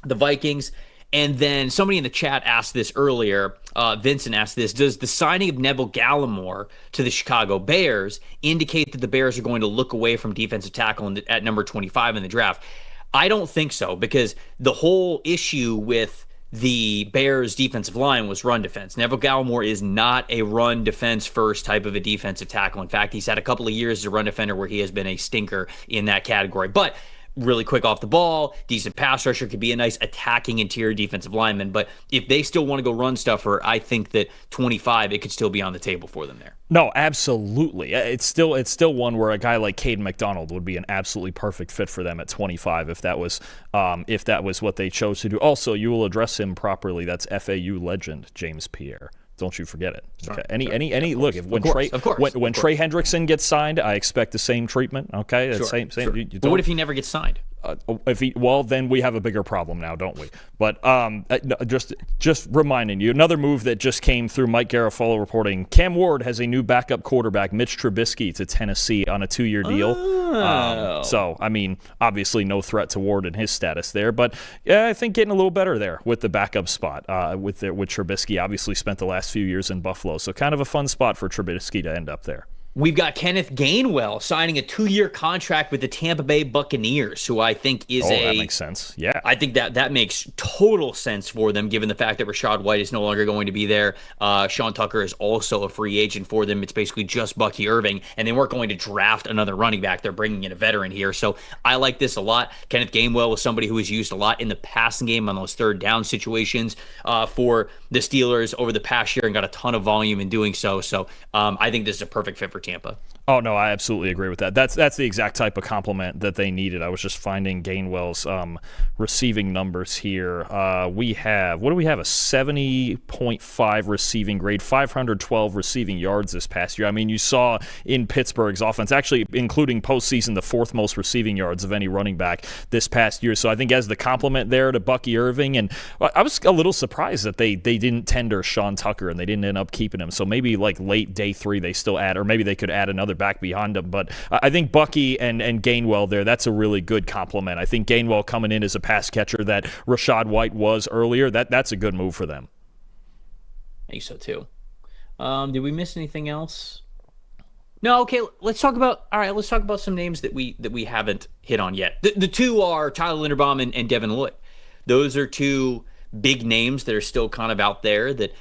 [SPEAKER 1] the Vikings. And then somebody in the chat asked this earlier. Vincent asked this: does the signing of Neville Gallimore to the Chicago Bears indicate that the Bears are going to look away from defensive tackle at number 25 in the draft? I don't think so, because the whole issue with the Bears defensive line was run defense. Neville Gallimore is not a run defense first type of a defensive tackle. In fact, he's had a couple of years as a run defender where he has been a stinker in that category. But really quick off the ball, decent pass rusher, could be a nice attacking interior defensive lineman. But if they still want to go run stuffer, I think that 25, it could still be on the table for them there.
[SPEAKER 2] No, absolutely. It's still one where a guy like Caden McDonald would be an absolutely perfect fit for them at 25 if that was what they chose to do. Also, you will address him properly. That's FAU legend James Pierre. Don't you forget it. Okay. Any look, when Trey Hendrickson gets signed, I expect the same treatment. Okay. Same.
[SPEAKER 1] But what if he never gets signed?
[SPEAKER 2] Then we have a bigger problem now, don't we? But just reminding you, another move that just came through Mike Garafolo reporting: Cam Ward has a new backup quarterback, Mitch Trubisky, to Tennessee on a 2-year deal. So, I mean, obviously no threat to Ward in his status there, but yeah, I think getting a little better there with the backup spot with Trubisky. Obviously spent the last few years in Buffalo, so kind of a fun spot for Trubisky to end up there.
[SPEAKER 1] We've got Kenneth Gainwell signing a 2-year contract with the Tampa Bay Buccaneers, who I think is
[SPEAKER 2] that makes sense. Yeah.
[SPEAKER 1] I think that makes total sense for them, given the fact that Rachaad White is no longer going to be there. Sean Tucker is also a free agent for them. It's basically just Bucky Irving, and they weren't going to draft another running back. They're bringing in a veteran here. So I like this a lot. Kenneth Gainwell was somebody who was used a lot in the passing game on those third down situations for the Steelers over the past year and got a ton of volume in doing so. So I think this is a perfect fit for Tampa.
[SPEAKER 2] Oh, no, I absolutely agree with that. That's the exact type of compliment that they needed. I was just finding Gainwell's receiving numbers here. We have, what do we have? A 70.5 receiving grade, 512 receiving yards this past year. I mean, you saw in Pittsburgh's offense, actually including postseason, the 4th most receiving yards of any running back this past year. So I think as the compliment there to Bucky Irving, and I was a little surprised that they didn't tender Sean Tucker and they didn't end up keeping him. So maybe like late day 3 they still add, or maybe they could add another back behind him. But I think Bucky and Gainwell there, that's a really good compliment. I think Gainwell coming in as a pass catcher that Rachaad White was earlier, that's a good move for them.
[SPEAKER 1] I think so too. Did we miss anything else? No, okay, let's talk about some names that we haven't hit on yet. The 2 are Tyler Linderbaum and Devin Lloyd. Those are 2 big names that are still kind of out there that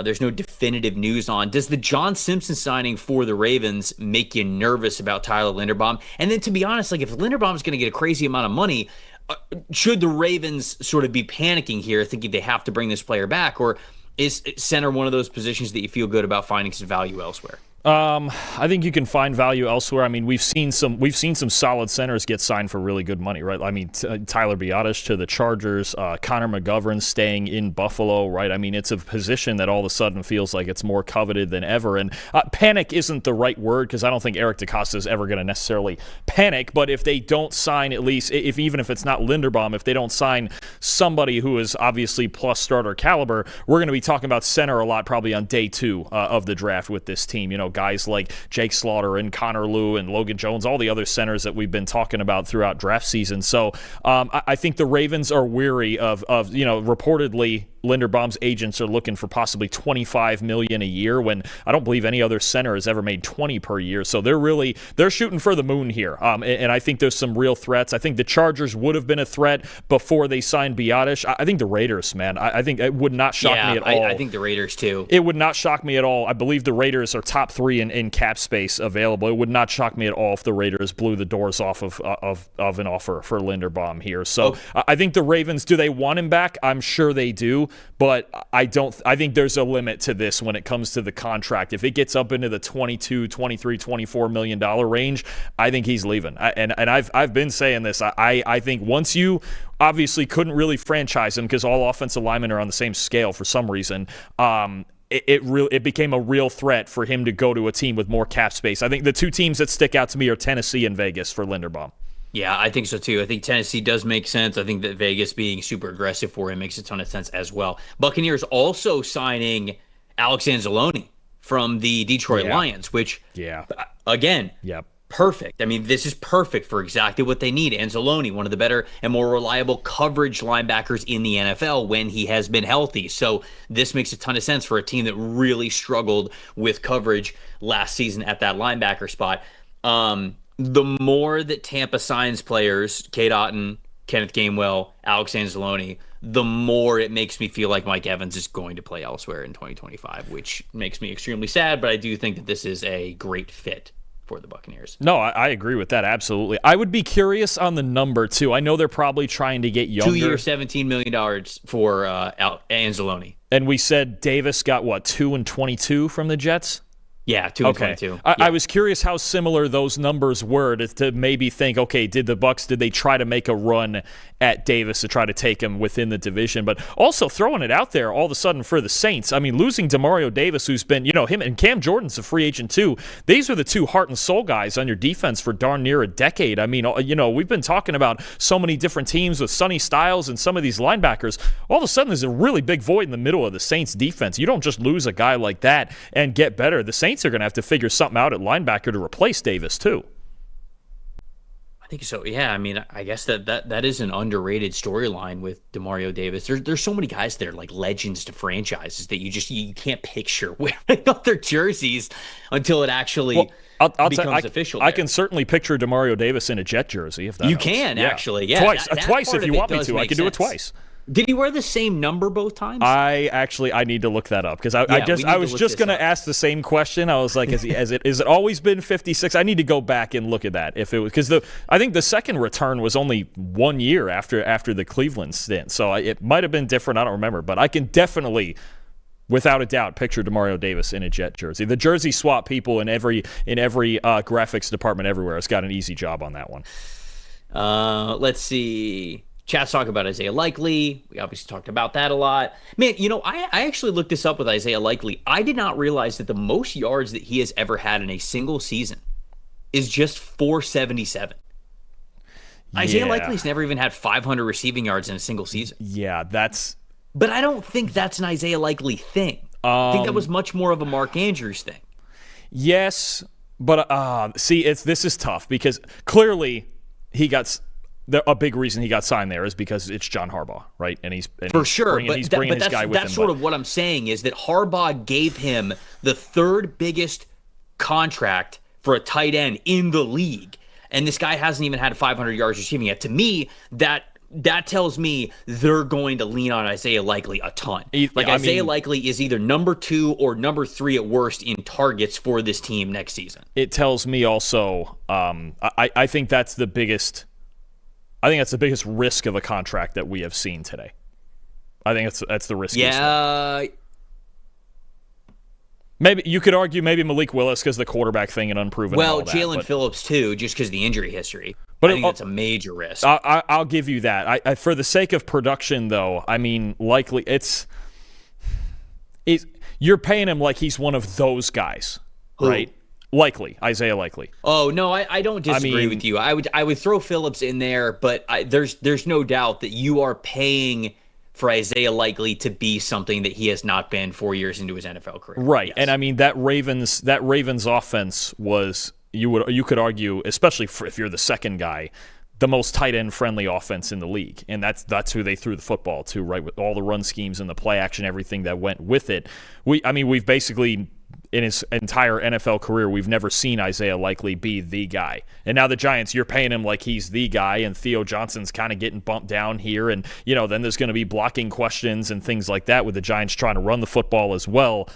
[SPEAKER 1] there's no definitive news on. Does the John Simpson signing for the Ravens make you nervous about Tyler Linderbaum? And then, to be honest, like, if Linderbaum's going to get a crazy amount of money, should the Ravens sort of be panicking here, thinking they have to bring this player back? Or Is center one of those positions that you feel good about finding some value elsewhere?
[SPEAKER 2] I think you can find value elsewhere. I mean, we've seen some solid centers get signed for really good money, right? I mean, Tyler Biadasz to the Chargers, Connor McGovern staying in Buffalo, right? I mean, it's a position that all of a sudden feels like it's more coveted than ever. And panic isn't the right word because I don't think Eric DeCosta is ever going to necessarily panic. But if they don't sign, at least even if it's not Linderbaum, if they don't sign somebody who is obviously plus starter caliber, we're going to be talking about center a lot probably on day 2 of the draft with this team. You know, guys like Jake Slaughter and Connor Lew and Logan Jones, all the other centers that we've been talking about throughout draft season. So I think the Ravens are weary of reportedly Linderbaum's agents are looking for possibly $25 million a year when I don't believe any other center has ever made $20 per year. So they're shooting for the moon here. And I think there's some real threats. I think the Chargers would have been a threat before they signed Biadasz. I think the Raiders, man, I think it would not shock me at all.
[SPEAKER 1] I think the Raiders too.
[SPEAKER 2] It would not shock me at all. I believe the Raiders are top 3 in cap space available. It would not shock me at all if the Raiders blew the doors off of an offer for Linderbaum here. So I think the Ravens, do they want him back? I'm sure they do. But I think there's a limit to this when it comes to the contract. If it gets up into the $22, $23, $24 million range, I think he's leaving. I've been saying this. I think once you obviously couldn't really franchise him because all offensive linemen are on the same scale for some reason, it became a real threat for him to go to a team with more cap space. I think the 2 teams that stick out to me are Tennessee and Vegas for Linderbaum.
[SPEAKER 1] Yeah, I think so too. I think Tennessee does make sense. I think that Vegas being super aggressive for him makes a ton of sense as well. Buccaneers also signing Alex Anzalone from the Detroit Lions, which, again, perfect. I mean, this is perfect for exactly what they need. Anzalone, one of the better and more reliable coverage linebackers in the NFL when he has been healthy. So this makes a ton of sense for a team that really struggled with coverage last season at that linebacker spot. The more that Tampa signs players, Cade Otton, Kenneth Gainwell, Alex Anzalone, the more it makes me feel like Mike Evans is going to play elsewhere in 2025, which makes me extremely sad, but I do think that this is a great fit for the Buccaneers.
[SPEAKER 2] No, I agree with that, absolutely. I would be curious on the number, too. I know they're probably trying to get younger.
[SPEAKER 1] 2 years, $17 million for Anzalone.
[SPEAKER 2] And we said Davis got, 2 and 22 from the Jets?
[SPEAKER 1] Yeah, 2 and 22.
[SPEAKER 2] I was curious how similar those numbers were to maybe think, okay, did they try to make a run at Davis to try to take him within the division? But also throwing it out there all of a sudden for the Saints. I mean, losing Demario Davis, who's been, him and Cam Jordan's a free agent too. These are the 2 heart and soul guys on your defense for darn near a decade. I mean, we've been talking about so many different teams with Sonny Styles and some of these linebackers. All of a sudden, there's a really big void in the middle of the Saints defense. You don't just lose a guy like that and get better. The Saints are going to have to figure something out at linebacker to replace Davis too.
[SPEAKER 1] I think so. Yeah, I mean, I guess that is an underrated storyline with Demario Davis. There's so many guys that are like legends to franchises that you can't picture wearing up their jerseys until it actually becomes official.
[SPEAKER 2] I can certainly picture Demario Davis in a Jet jersey if that
[SPEAKER 1] you
[SPEAKER 2] helps.
[SPEAKER 1] Can actually, yeah,
[SPEAKER 2] twice if you want me to. I can do it twice.
[SPEAKER 1] Did he wear the same number both times?
[SPEAKER 2] I need to look that up because I was just going to ask the same question. I was like, has it always been 56? I need to go back and look at that if it was because I think the second return was only 1 year after the Cleveland stint, so it might have been different. I don't remember, but I can definitely, without a doubt, picture Demario Davis in a Jet jersey. The jersey swap people in every graphics department everywhere has got an easy job on that one.
[SPEAKER 1] Let's see. Chat's talking about Isaiah Likely. We obviously talked about that a lot. Man, I actually looked this up with Isaiah Likely. I did not realize that the most yards that he has ever had in a single season is just 477. Isaiah Likely's never even had 500 receiving yards in a single season.
[SPEAKER 2] Yeah,
[SPEAKER 1] But I don't think that's an Isaiah Likely thing. I think that was much more of a Mark Andrews thing.
[SPEAKER 2] Yes, but this is tough because clearly he got a big reason he got signed there is because it's John Harbaugh, right? And he's bringing his guy with him.
[SPEAKER 1] That's sort of what I'm saying is that Harbaugh gave him the 3rd biggest contract for a tight end in the league, and this guy hasn't even had 500 yards receiving yet. To me, that tells me they're going to lean on Isaiah Likely a ton. Isaiah Likely is either number 2 or number 3 at worst in targets for this team next season.
[SPEAKER 2] It tells me also, I think that's the biggest. I think that's the biggest risk of a contract that we have seen today. I think that's the riskiest.
[SPEAKER 1] Yeah,
[SPEAKER 2] Maybe you could argue maybe Malik Willis because the quarterback thing and unproven.
[SPEAKER 1] Well,
[SPEAKER 2] and all
[SPEAKER 1] Jaelan Phillips too, just because of the injury history.
[SPEAKER 2] But
[SPEAKER 1] I think that's a major risk.
[SPEAKER 2] I'll give you that. I for the sake of production, though, I mean, likely you're paying him like he's one of those guys, right? Likely, Isaiah Likely.
[SPEAKER 1] Oh no, I don't disagree with you. I would throw Phillips in there, but there's no doubt that you are paying for Isaiah Likely to be something that he has not been 4 years into his NFL career.
[SPEAKER 2] Right.
[SPEAKER 1] Yes.
[SPEAKER 2] And I mean that Ravens offense was you could argue, especially if you're the second guy, the most tight end friendly offense in the league. And that's who they threw the football to, right? With all the run schemes and the play action, everything that went with it. We've basically in his entire NFL career, we've never seen Isaiah Likely be the guy. And now the Giants, you're paying him like he's the guy, and Theo Johnson's kind of getting bumped down here. And, then there's going to be blocking questions and things like that with the Giants trying to run the football as well.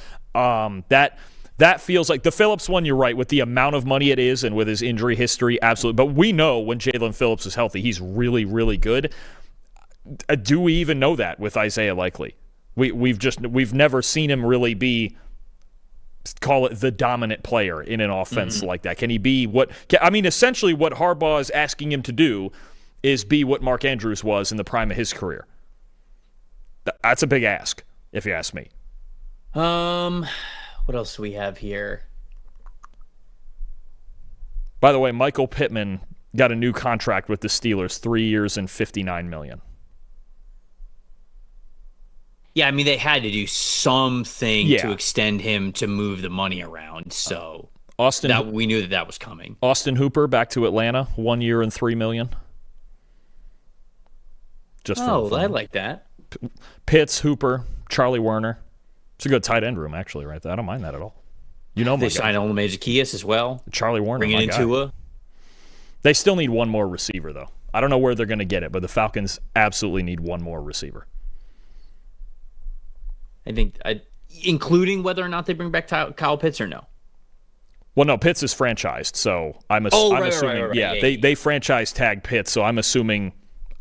[SPEAKER 2] That feels like the Phillips one, you're right, with the amount of money it is and with his injury history, absolutely. But we know when Jaelan Phillips is healthy, he's really, really good. Do we even know that with Isaiah Likely? We've never seen him really be, call it the dominant player in an offense like that. Can he be essentially what Harbaugh is asking him to do is be what Mark Andrews was in the prime of his career. That's a big ask, if you ask me.
[SPEAKER 1] What else do we have here?
[SPEAKER 2] By the way, Michael Pittman got a new contract with the Steelers, 3 years and $59 million.
[SPEAKER 1] Yeah, I mean, they had to do something to extend him to move the money around. So we knew that was coming.
[SPEAKER 2] Austin Hooper back to Atlanta, 1 year and $3 million.
[SPEAKER 1] I like that.
[SPEAKER 2] Pitts, Hooper, Charlie Werner. It's a good tight end room, actually, right there. I don't mind that at all.
[SPEAKER 1] They signed Olamide Zaccheaus as well.
[SPEAKER 2] Charlie Werner,
[SPEAKER 1] bringing in Tua.
[SPEAKER 2] They still need one more receiver, though. I don't know where they're going to get it, but the Falcons absolutely need one more receiver.
[SPEAKER 1] I think, including whether or not they bring back Kyle Pitts or no.
[SPEAKER 2] Well, no, Pitts is franchised, so I'm assuming.
[SPEAKER 1] Right.
[SPEAKER 2] Yeah, they franchise tag Pitts, so I'm assuming.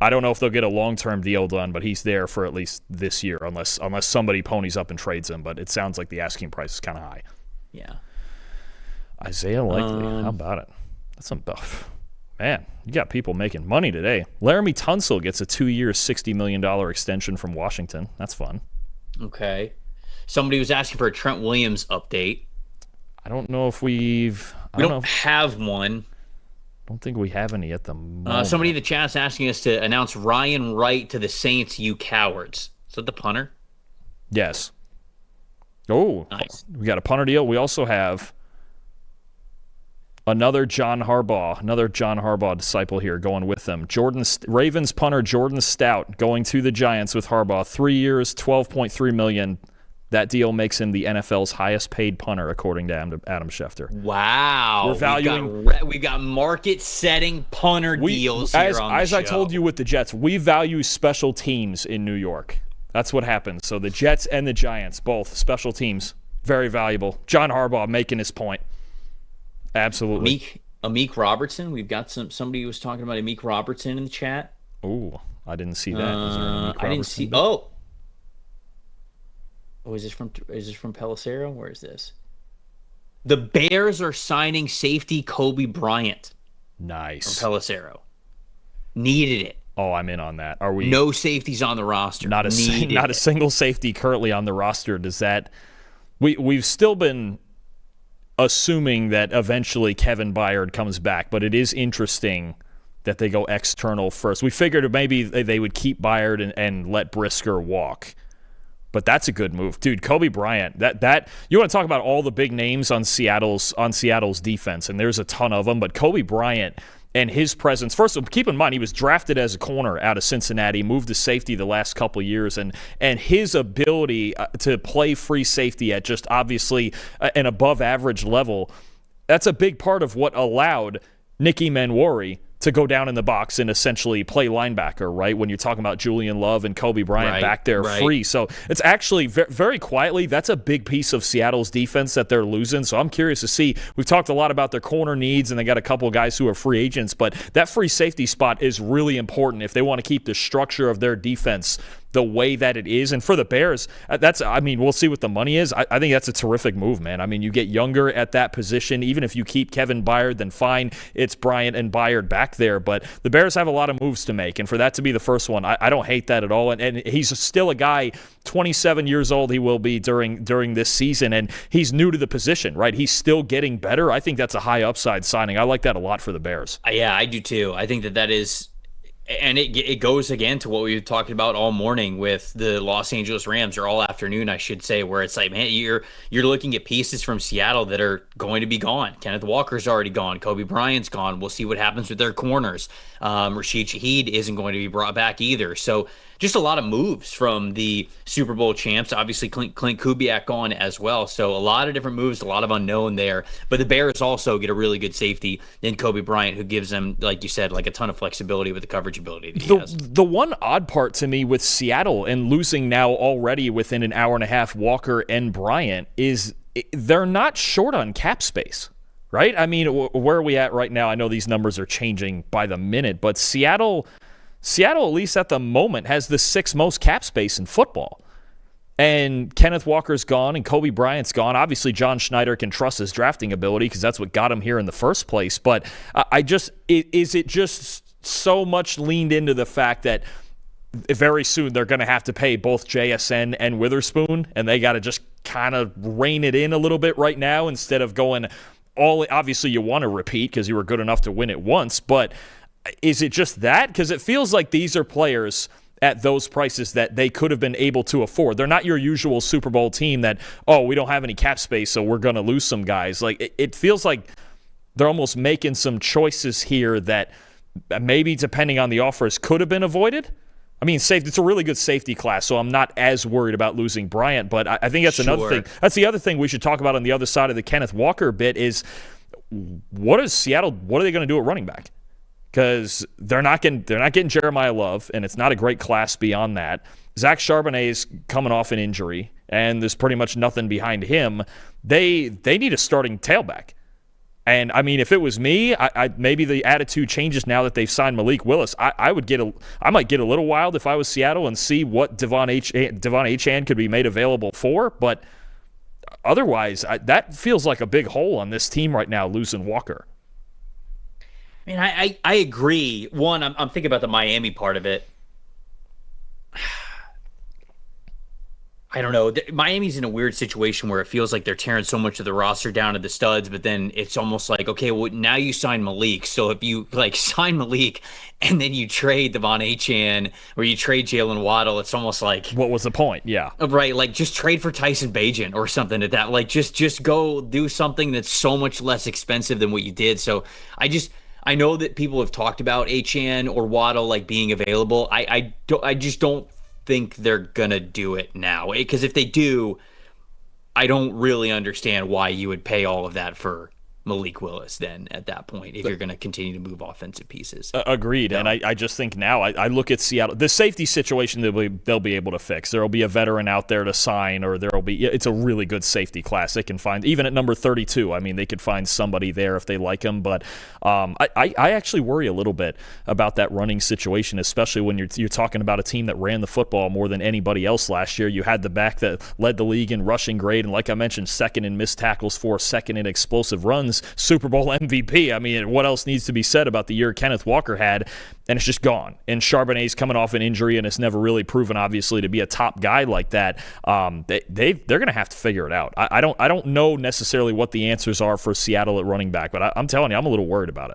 [SPEAKER 2] I don't know if they'll get a long-term deal done, but he's there for at least this year, unless somebody ponies up and trades him. But it sounds like the asking price is kind of high.
[SPEAKER 1] Yeah.
[SPEAKER 2] Isaiah Likely, how about it? That's some buff. Man, you got people making money today. Laramie Tunsil gets a 2-year, $60 million extension from Washington. That's fun.
[SPEAKER 1] Okay. Somebody was asking for a Trent Williams update.
[SPEAKER 2] I don't know if we
[SPEAKER 1] don't have one.
[SPEAKER 2] I don't think we have any at the moment.
[SPEAKER 1] Somebody in the chat's asking us to announce Ryan Wright to the Saints, you cowards. Is that the punter?
[SPEAKER 2] Yes. Oh, nice. We got a punter deal. We also have another John Harbaugh disciple here going with them. Ravens punter Jordan Stout going to the Giants with Harbaugh. 3 years, $12.3 million. That deal makes him the NFL's highest paid punter, according to Adam Schefter.
[SPEAKER 1] Wow.
[SPEAKER 2] We're valuing.
[SPEAKER 1] We've got market-setting punter deals here on the
[SPEAKER 2] As
[SPEAKER 1] show.
[SPEAKER 2] I told you with the Jets, we value special teams in New York. That's what happens. So the Jets and the Giants, both special teams, very valuable. John Harbaugh making his point. Absolutely.
[SPEAKER 1] Amik Robertson. We've got somebody who was talking about Amik Robertson in the chat.
[SPEAKER 2] Oh, I didn't see that. Is there an Amik Robertson?
[SPEAKER 1] I didn't see. Is this from Pelissero? Where is this? The Bears are signing safety Kobe Bryant.
[SPEAKER 2] Nice.
[SPEAKER 1] From Pelissero. Needed it.
[SPEAKER 2] Oh, I'm in on that. Are we?
[SPEAKER 1] No safeties on the roster.
[SPEAKER 2] Not a single safety currently on the roster. Does that? We've still been assuming that eventually Kevin Byard comes back, but it is interesting that they go external first. We figured maybe they would keep Byard and let Brisker walk. But that's a good move, dude. Kobe Bryant. That you want to talk about all the big names on Seattle's defense, and there's a ton of them. But Kobe Bryant and his presence. First, keep in mind he was drafted as a corner out of Cincinnati, moved to safety the last couple of years, and his ability to play free safety at just obviously an above-average level. That's a big part of what allowed Nicky Manwari to go down in the box and essentially play linebacker, right? When you're talking about Julian Love and Kobe Bryant back there free. So it's actually very quietly, that's a big piece of Seattle's defense that they're losing. So I'm curious to see. We've talked a lot about their corner needs, and they got a couple of guys who are free agents, but that free safety spot is really important if they want to keep the structure of their defense the way that it is. And for the Bears, we'll see what the money is. I think that's a terrific move, man. I mean, you get younger at that position. Even if you keep Kevin Byard, then fine, it's Bryant and Byard back there. But the Bears have a lot of moves to make, and for that to be the first one, I don't hate that at all. And he's still a guy, 27 years old he will be during this season, and he's new to the position, right? He's still getting better. I think that's a high upside signing. I like that a lot for the Bears.
[SPEAKER 1] Yeah, I do too. I think that is. And it goes again to what we were talking about all morning with the Los Angeles Rams, or all afternoon, I should say, where it's like, man, you're looking at pieces from Seattle that are going to be gone. Kenneth Walker's already gone. Kobe Bryant's gone. We'll see what happens with their corners. Rashid Shaheed isn't going to be brought back either. So just a lot of moves from the Super Bowl champs. Obviously, Clint Kubiak gone as well. So a lot of different moves, a lot of unknown there. But the Bears also get a really good safety in Kobe Bryant, who gives them, like you said, like a ton of flexibility with the coverage ability that he has.
[SPEAKER 2] The one odd part to me with Seattle and losing now already within an hour and a half Walker and Bryant is they're not short on cap space, right? I mean, where are we at right now? I know these numbers are changing by the minute, but Seattle, at least at the moment, has the 6th most cap space in football. And Kenneth Walker's gone and Kobe Bryant's gone. Obviously, John Schneider can trust his drafting ability because that's what got him here in the first place. But is it just so much leaned into the fact that very soon they're going to have to pay both JSN and Witherspoon, and they got to just kind of rein it in a little bit right now instead of going all – obviously, you want to repeat because you were good enough to win it once, but – is it just that? Because it feels like these are players at those prices that they could have been able to afford. They're not your usual Super Bowl team that, we don't have any cap space, so we're going to lose some guys. Like it feels like they're almost making some choices here that maybe, depending on the offers, could have been avoided. I mean, it's a really good safety class, so I'm not as worried about losing Bryant, but I think that's another thing. That's the other thing we should talk about on the other side of the Kenneth Walker bit is what are they going to do at running back? Because they're not getting Jeremiah Love, and it's not a great class beyond that. Zach Charbonnet is coming off an injury, and there's pretty much nothing behind him. They need a starting tailback. And, I mean, if it was me, I maybe the attitude changes now that they've signed Malik Willis. I might get a little wild if I was Seattle and see what Devon Achane could be made available for. But otherwise, that feels like a big hole on this team right now, losing Walker.
[SPEAKER 1] I mean, I agree. One, I'm thinking about the Miami part of it. I don't know. Miami's in a weird situation where it feels like they're tearing so much of the roster down to the studs, but then it's almost like, okay, well, now you sign Malik. So if you sign Malik and then you trade Devon Achane or you trade Jalen Waddle, it's almost like, what
[SPEAKER 2] was the point? Yeah.
[SPEAKER 1] Right. Like just trade for Tyson Bagent or something at that. Like just go do something that's so much less expensive than what you did. So I know that people have talked about Achane or Waddle like being available. I just don't think they're gonna do it now, because if they do, I don't really understand why you would pay all of that for Malik Willis then at that point if you're going to continue to move offensive pieces.
[SPEAKER 2] Agreed. And I just think now I look at Seattle, the safety situation they'll be able to fix. There will be a veteran out there to sign, or it's a really good safety class. They can find, even at number 32, I mean, they could find somebody there if they like him. But I actually worry a little bit about that running situation, especially when you're talking about a team that ran the football more than anybody else last year. You had the back that led the league in rushing grade, and like I mentioned, second in missed tackles for, second in explosive runs, Super Bowl MVP. I mean, what else needs to be said about the year Kenneth Walker had? And it's just gone. And Charbonnet's coming off an injury, and it's never really proven, obviously, to be a top guy like that. They're going to have to figure it out. I don't know necessarily what the answers are for Seattle at running back, but I'm telling you, I'm a little worried about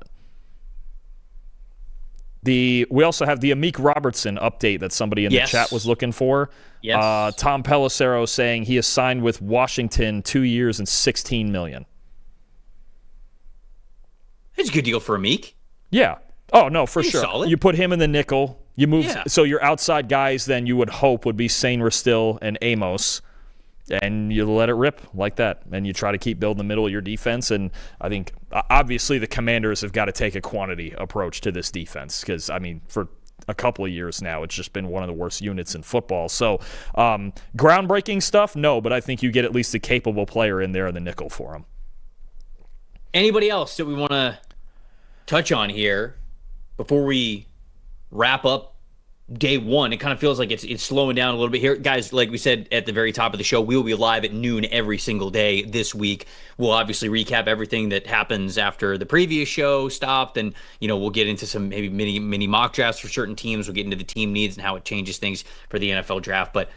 [SPEAKER 2] it. We also have the Amik Robertson update that somebody in the chat was looking for.
[SPEAKER 1] Yes.
[SPEAKER 2] Tom Pelissero saying he is signed with Washington 2 years and $16 million.
[SPEAKER 1] It's a good deal for Amik.
[SPEAKER 2] Yeah. Oh, no, for
[SPEAKER 1] He's
[SPEAKER 2] sure.
[SPEAKER 1] solid.
[SPEAKER 2] You put him in the nickel. You move. Yeah. So your outside guys then you would hope would be Sainer Still and Amos. And you let it rip like that. And you try to keep building the middle of your defense. And I think, obviously, the Commanders have got to take a quantity approach to this defense. Because, I mean, for a couple of years now, it's just been one of the worst units in football. So, groundbreaking stuff? No, but I think you get at least a capable player in there in the nickel for him.
[SPEAKER 1] Anybody else that we want to touch on here before we wrap up day one. It kind of feels like it's slowing down a little bit here. Guys, like we said at the very top of the show, we will be live at noon every single day this week. We'll obviously recap everything that happens after the previous show stopped, and we'll get into some maybe mini mock drafts for certain teams. We'll get into the team needs and how it changes things for the NFL draft. But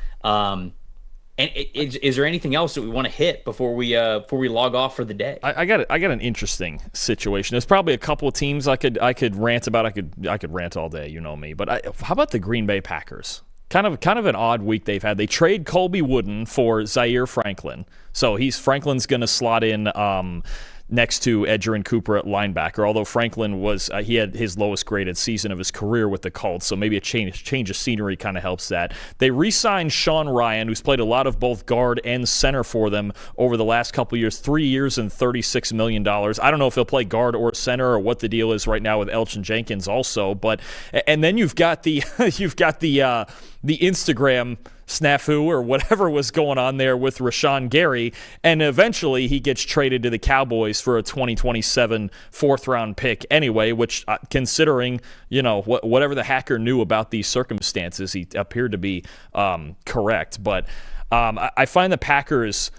[SPEAKER 1] and is there anything else that we want to hit before we log off for the day?
[SPEAKER 2] I got an interesting situation. There's probably a couple of teams I could rant about. I could rant all day, you know me. But how about the Green Bay Packers? Kind of an odd week they've had. They trade Colby Wooden for Zaire Franklin, so Franklin's going to slot in next to Edgerrin Cooper at linebacker, although Franklin he had his lowest graded season of his career with the Colts, so maybe a change of scenery kind of helps that. They re-signed Sean Ryan, who's played a lot of both guard and center for them over the last couple of years, 3 years and $36 million. I don't know if he'll play guard or center or what the deal is right now with Elgton Jenkins also, and then you've got the Instagram snafu or whatever was going on there with Rashawn Gary, and eventually he gets traded to the Cowboys for a 2027 fourth-round pick anyway, which considering, whatever the hacker knew about these circumstances, he appeared to be correct. But I find the Packers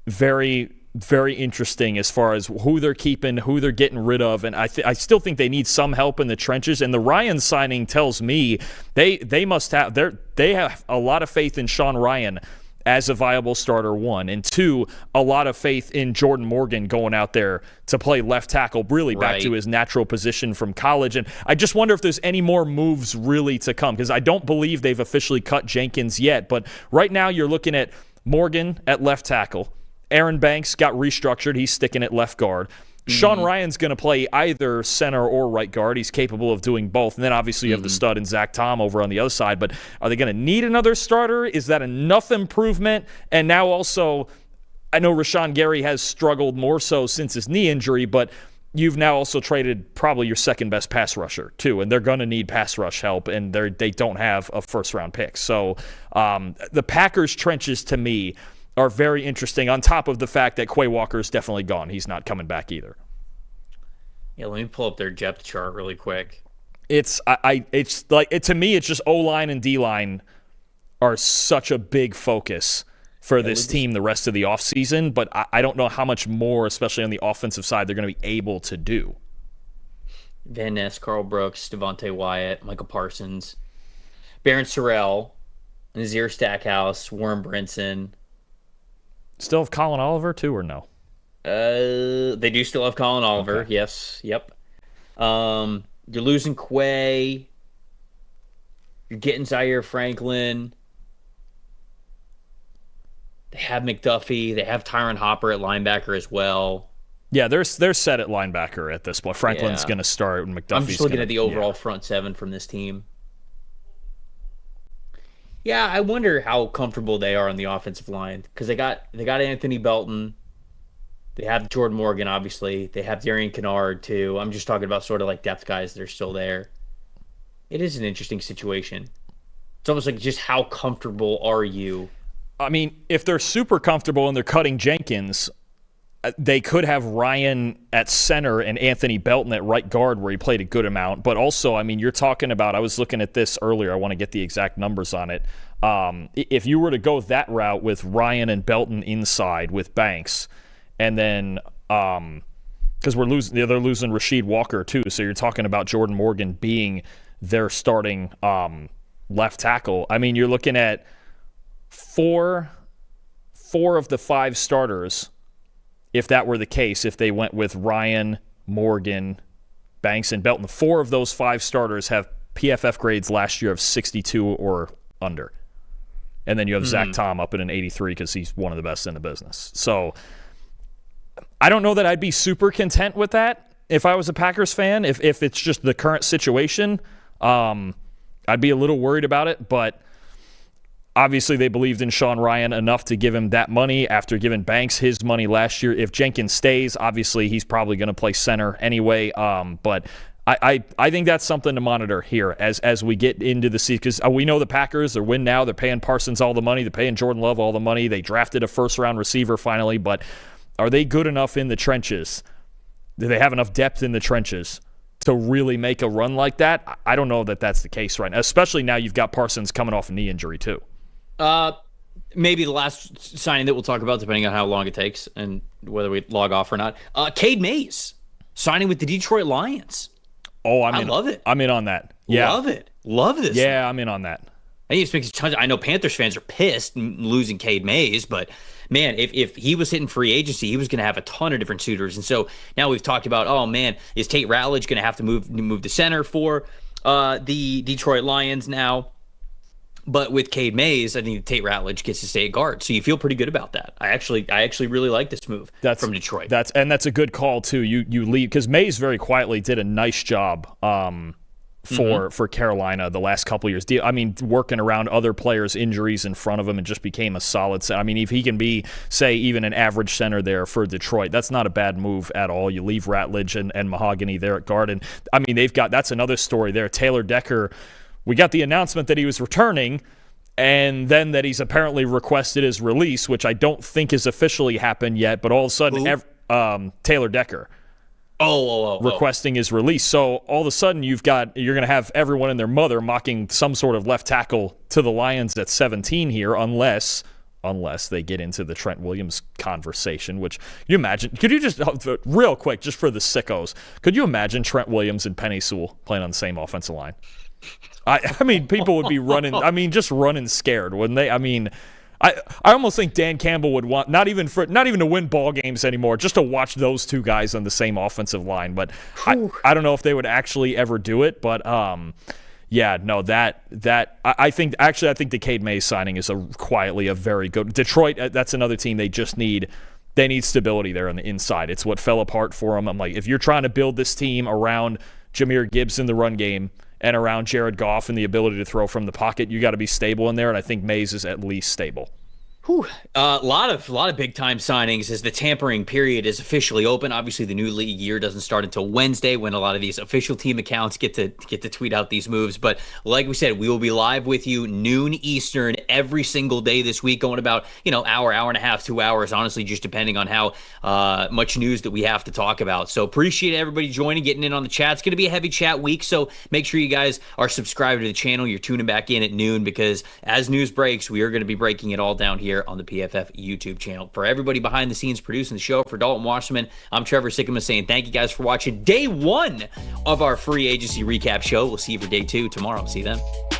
[SPEAKER 2] very, very interesting as far as who they're keeping, who they're getting rid of, and I still think they need some help in the trenches. And the Ryan signing tells me they have a lot of faith in Sean Ryan as a viable starter, one, and two, a lot of faith in Jordan Morgan going out there to play left tackle, really back to his natural position from college. And I just wonder if there's any more moves really to come, because I don't believe they've officially cut Jenkins yet. But right now you're looking at Morgan at left tackle. Aaron Banks got restructured. He's sticking at left guard. Sean Ryan's going to play either center or right guard. He's capable of doing both. And then obviously you have the stud and Zach Tom over on the other side. But are they going to need another starter? Is that enough improvement? And now also, I know Rashawn Gary has struggled more so since his knee injury, but you've now also traded probably your second best pass rusher too, and they're going to need pass rush help, and they don't have a first-round pick. So the Packers' trenches, to me, are very interesting, on top of the fact that Quay Walker is definitely gone. He's not coming back either.
[SPEAKER 1] Yeah, let me pull up their depth chart really quick.
[SPEAKER 2] It's to me, it's just O-line and D-line are such a big focus for this team the rest of the offseason, but I don't know how much more, especially on the offensive side, they're going to be able to do.
[SPEAKER 1] Van Ness, Carl Brooks, Devontae Wyatt, Michael Parsons, Barron Sorrell, Nazir Stackhouse, Warren Brinson.
[SPEAKER 2] Still have Colin Oliver too, or no?
[SPEAKER 1] They do still have Colin Oliver. Okay. Yes. Yep. You're losing Quay. You're getting Zaire Franklin. They have McDuffie. They have Tyron Hopper at linebacker as well.
[SPEAKER 2] Yeah, they're set at linebacker at this point. Franklin's going to start, and McDuffie's
[SPEAKER 1] I'm just looking at the overall front seven from this team. Yeah, I wonder how comfortable they are on the offensive line, because they got Anthony Belton, they have Jordan Morgan, obviously, they have Darian Kennard too. I'm just talking about sort of like depth guys that are still there. It is an interesting situation. It's almost like just how comfortable are you?
[SPEAKER 2] I mean, if they're super comfortable and they're cutting Jenkins, they could have Ryan at center and Anthony Belton at right guard, where he played a good amount. But also, I mean, you're talking about, I was looking at this earlier, I want to get the exact numbers on it. If you were to go that route with Ryan and Belton inside with Banks, and then because they're losing Rasheed Walker too, so you're talking about Jordan Morgan being their starting left tackle. I mean, you're looking at four of the five starters. If that were the case, if they went with Ryan, Morgan, Banks, and Belton, 4 of those 5 starters have PFF grades last year of 62 or under. And then you have Zach Tom up at an 83 because he's one of the best in the business. So I don't know that I'd be super content with that if I was a Packers fan. If it's just the current situation, I'd be a little worried about it, but obviously, they believed in Sean Ryan enough to give him that money after giving Banks his money last year. If Jenkins stays, obviously, he's probably going to play center anyway. But I think that's something to monitor here as we get into the season, because we know the Packers, they're win now. They're paying Parsons all the money. They're paying Jordan Love all the money. They drafted a first-round receiver finally. But are they good enough in the trenches? Do they have enough depth in the trenches to really make a run like that. I don't know that that's the case right now, especially now you've got Parsons coming off a knee injury too.
[SPEAKER 1] Maybe the last signing that we'll talk about, depending on how long it takes and whether we log off or not. Cade Mays signing with the Detroit Lions.
[SPEAKER 2] Oh,
[SPEAKER 1] I love it.
[SPEAKER 2] I'm in on that. Yeah,
[SPEAKER 1] love it. Love this.
[SPEAKER 2] Yeah, I'm in on that.
[SPEAKER 1] I think it makes a ton. I know Panthers fans are pissed losing Cade Mays, but man, if he was hitting free agency, he was going to have a ton of different suitors. And so now we've talked about, oh man, is Tate Ratledge going to have to move to center for the Detroit Lions now? But with Cade Mays, I think Tate Ratledge gets to stay at guard, so you feel pretty good about that. I actually really like this move from Detroit.
[SPEAKER 2] That's a good call too. You leave because Mays very quietly did a nice job for Carolina the last couple of years. I mean, working around other players' injuries in front of him and just became a solid center. I mean, if he can be, say, even an average center there for Detroit, that's not a bad move at all. You leave Ratledge and Mahogany there at guard, and I mean that's another story there. Taylor Decker. We got the announcement that he was returning, and then that he's apparently requested his release, which I don't think has officially happened yet. But all of a sudden, Taylor Decker requesting his release. So all of a sudden, you're going to have everyone and their mother mocking some sort of left tackle to the Lions at 17 here, unless they get into the Trent Williams conversation. Which you imagine? Could you just real quick, just for the sickos, could you imagine Trent Williams and Penei Sewell playing on the same offensive line? I mean, people would be running. I mean, just running scared, wouldn't they? I mean, I almost think Dan Campbell would want not even to win ball games anymore, just to watch those two guys on the same offensive line. But I don't know if they would actually ever do it. But yeah, no, I think the Cade Mays signing is quietly a very good Detroit. That's another team they just need. They need stability there on the inside. It's what fell apart for them. I'm like, if you're trying to build this team around Jahmyr Gibbs in the run game and around Jared Goff and the ability to throw from the pocket, you got to be stable in there, and I think Mays is at least stable.
[SPEAKER 1] A lot of big time signings as the tampering period is officially open. Obviously, the new league year doesn't start until Wednesday, when a lot of these official team accounts get to tweet out these moves. But like we said, we will be live with you noon Eastern every single day this week, going about hour and a half, 2 hours, honestly, just depending on how much news that we have to talk about. So appreciate everybody joining, getting in on the chat. It's going to be a heavy chat week, so make sure you guys are subscribed to the channel. You're tuning back in at noon, because as news breaks, we are going to be breaking it all down here on the PFF YouTube channel. For everybody behind the scenes producing the show, for Dalton Wasserman, I'm Trevor Sikkema saying thank you guys for watching day one of our free agency recap show. We'll see you for day two tomorrow. See you then.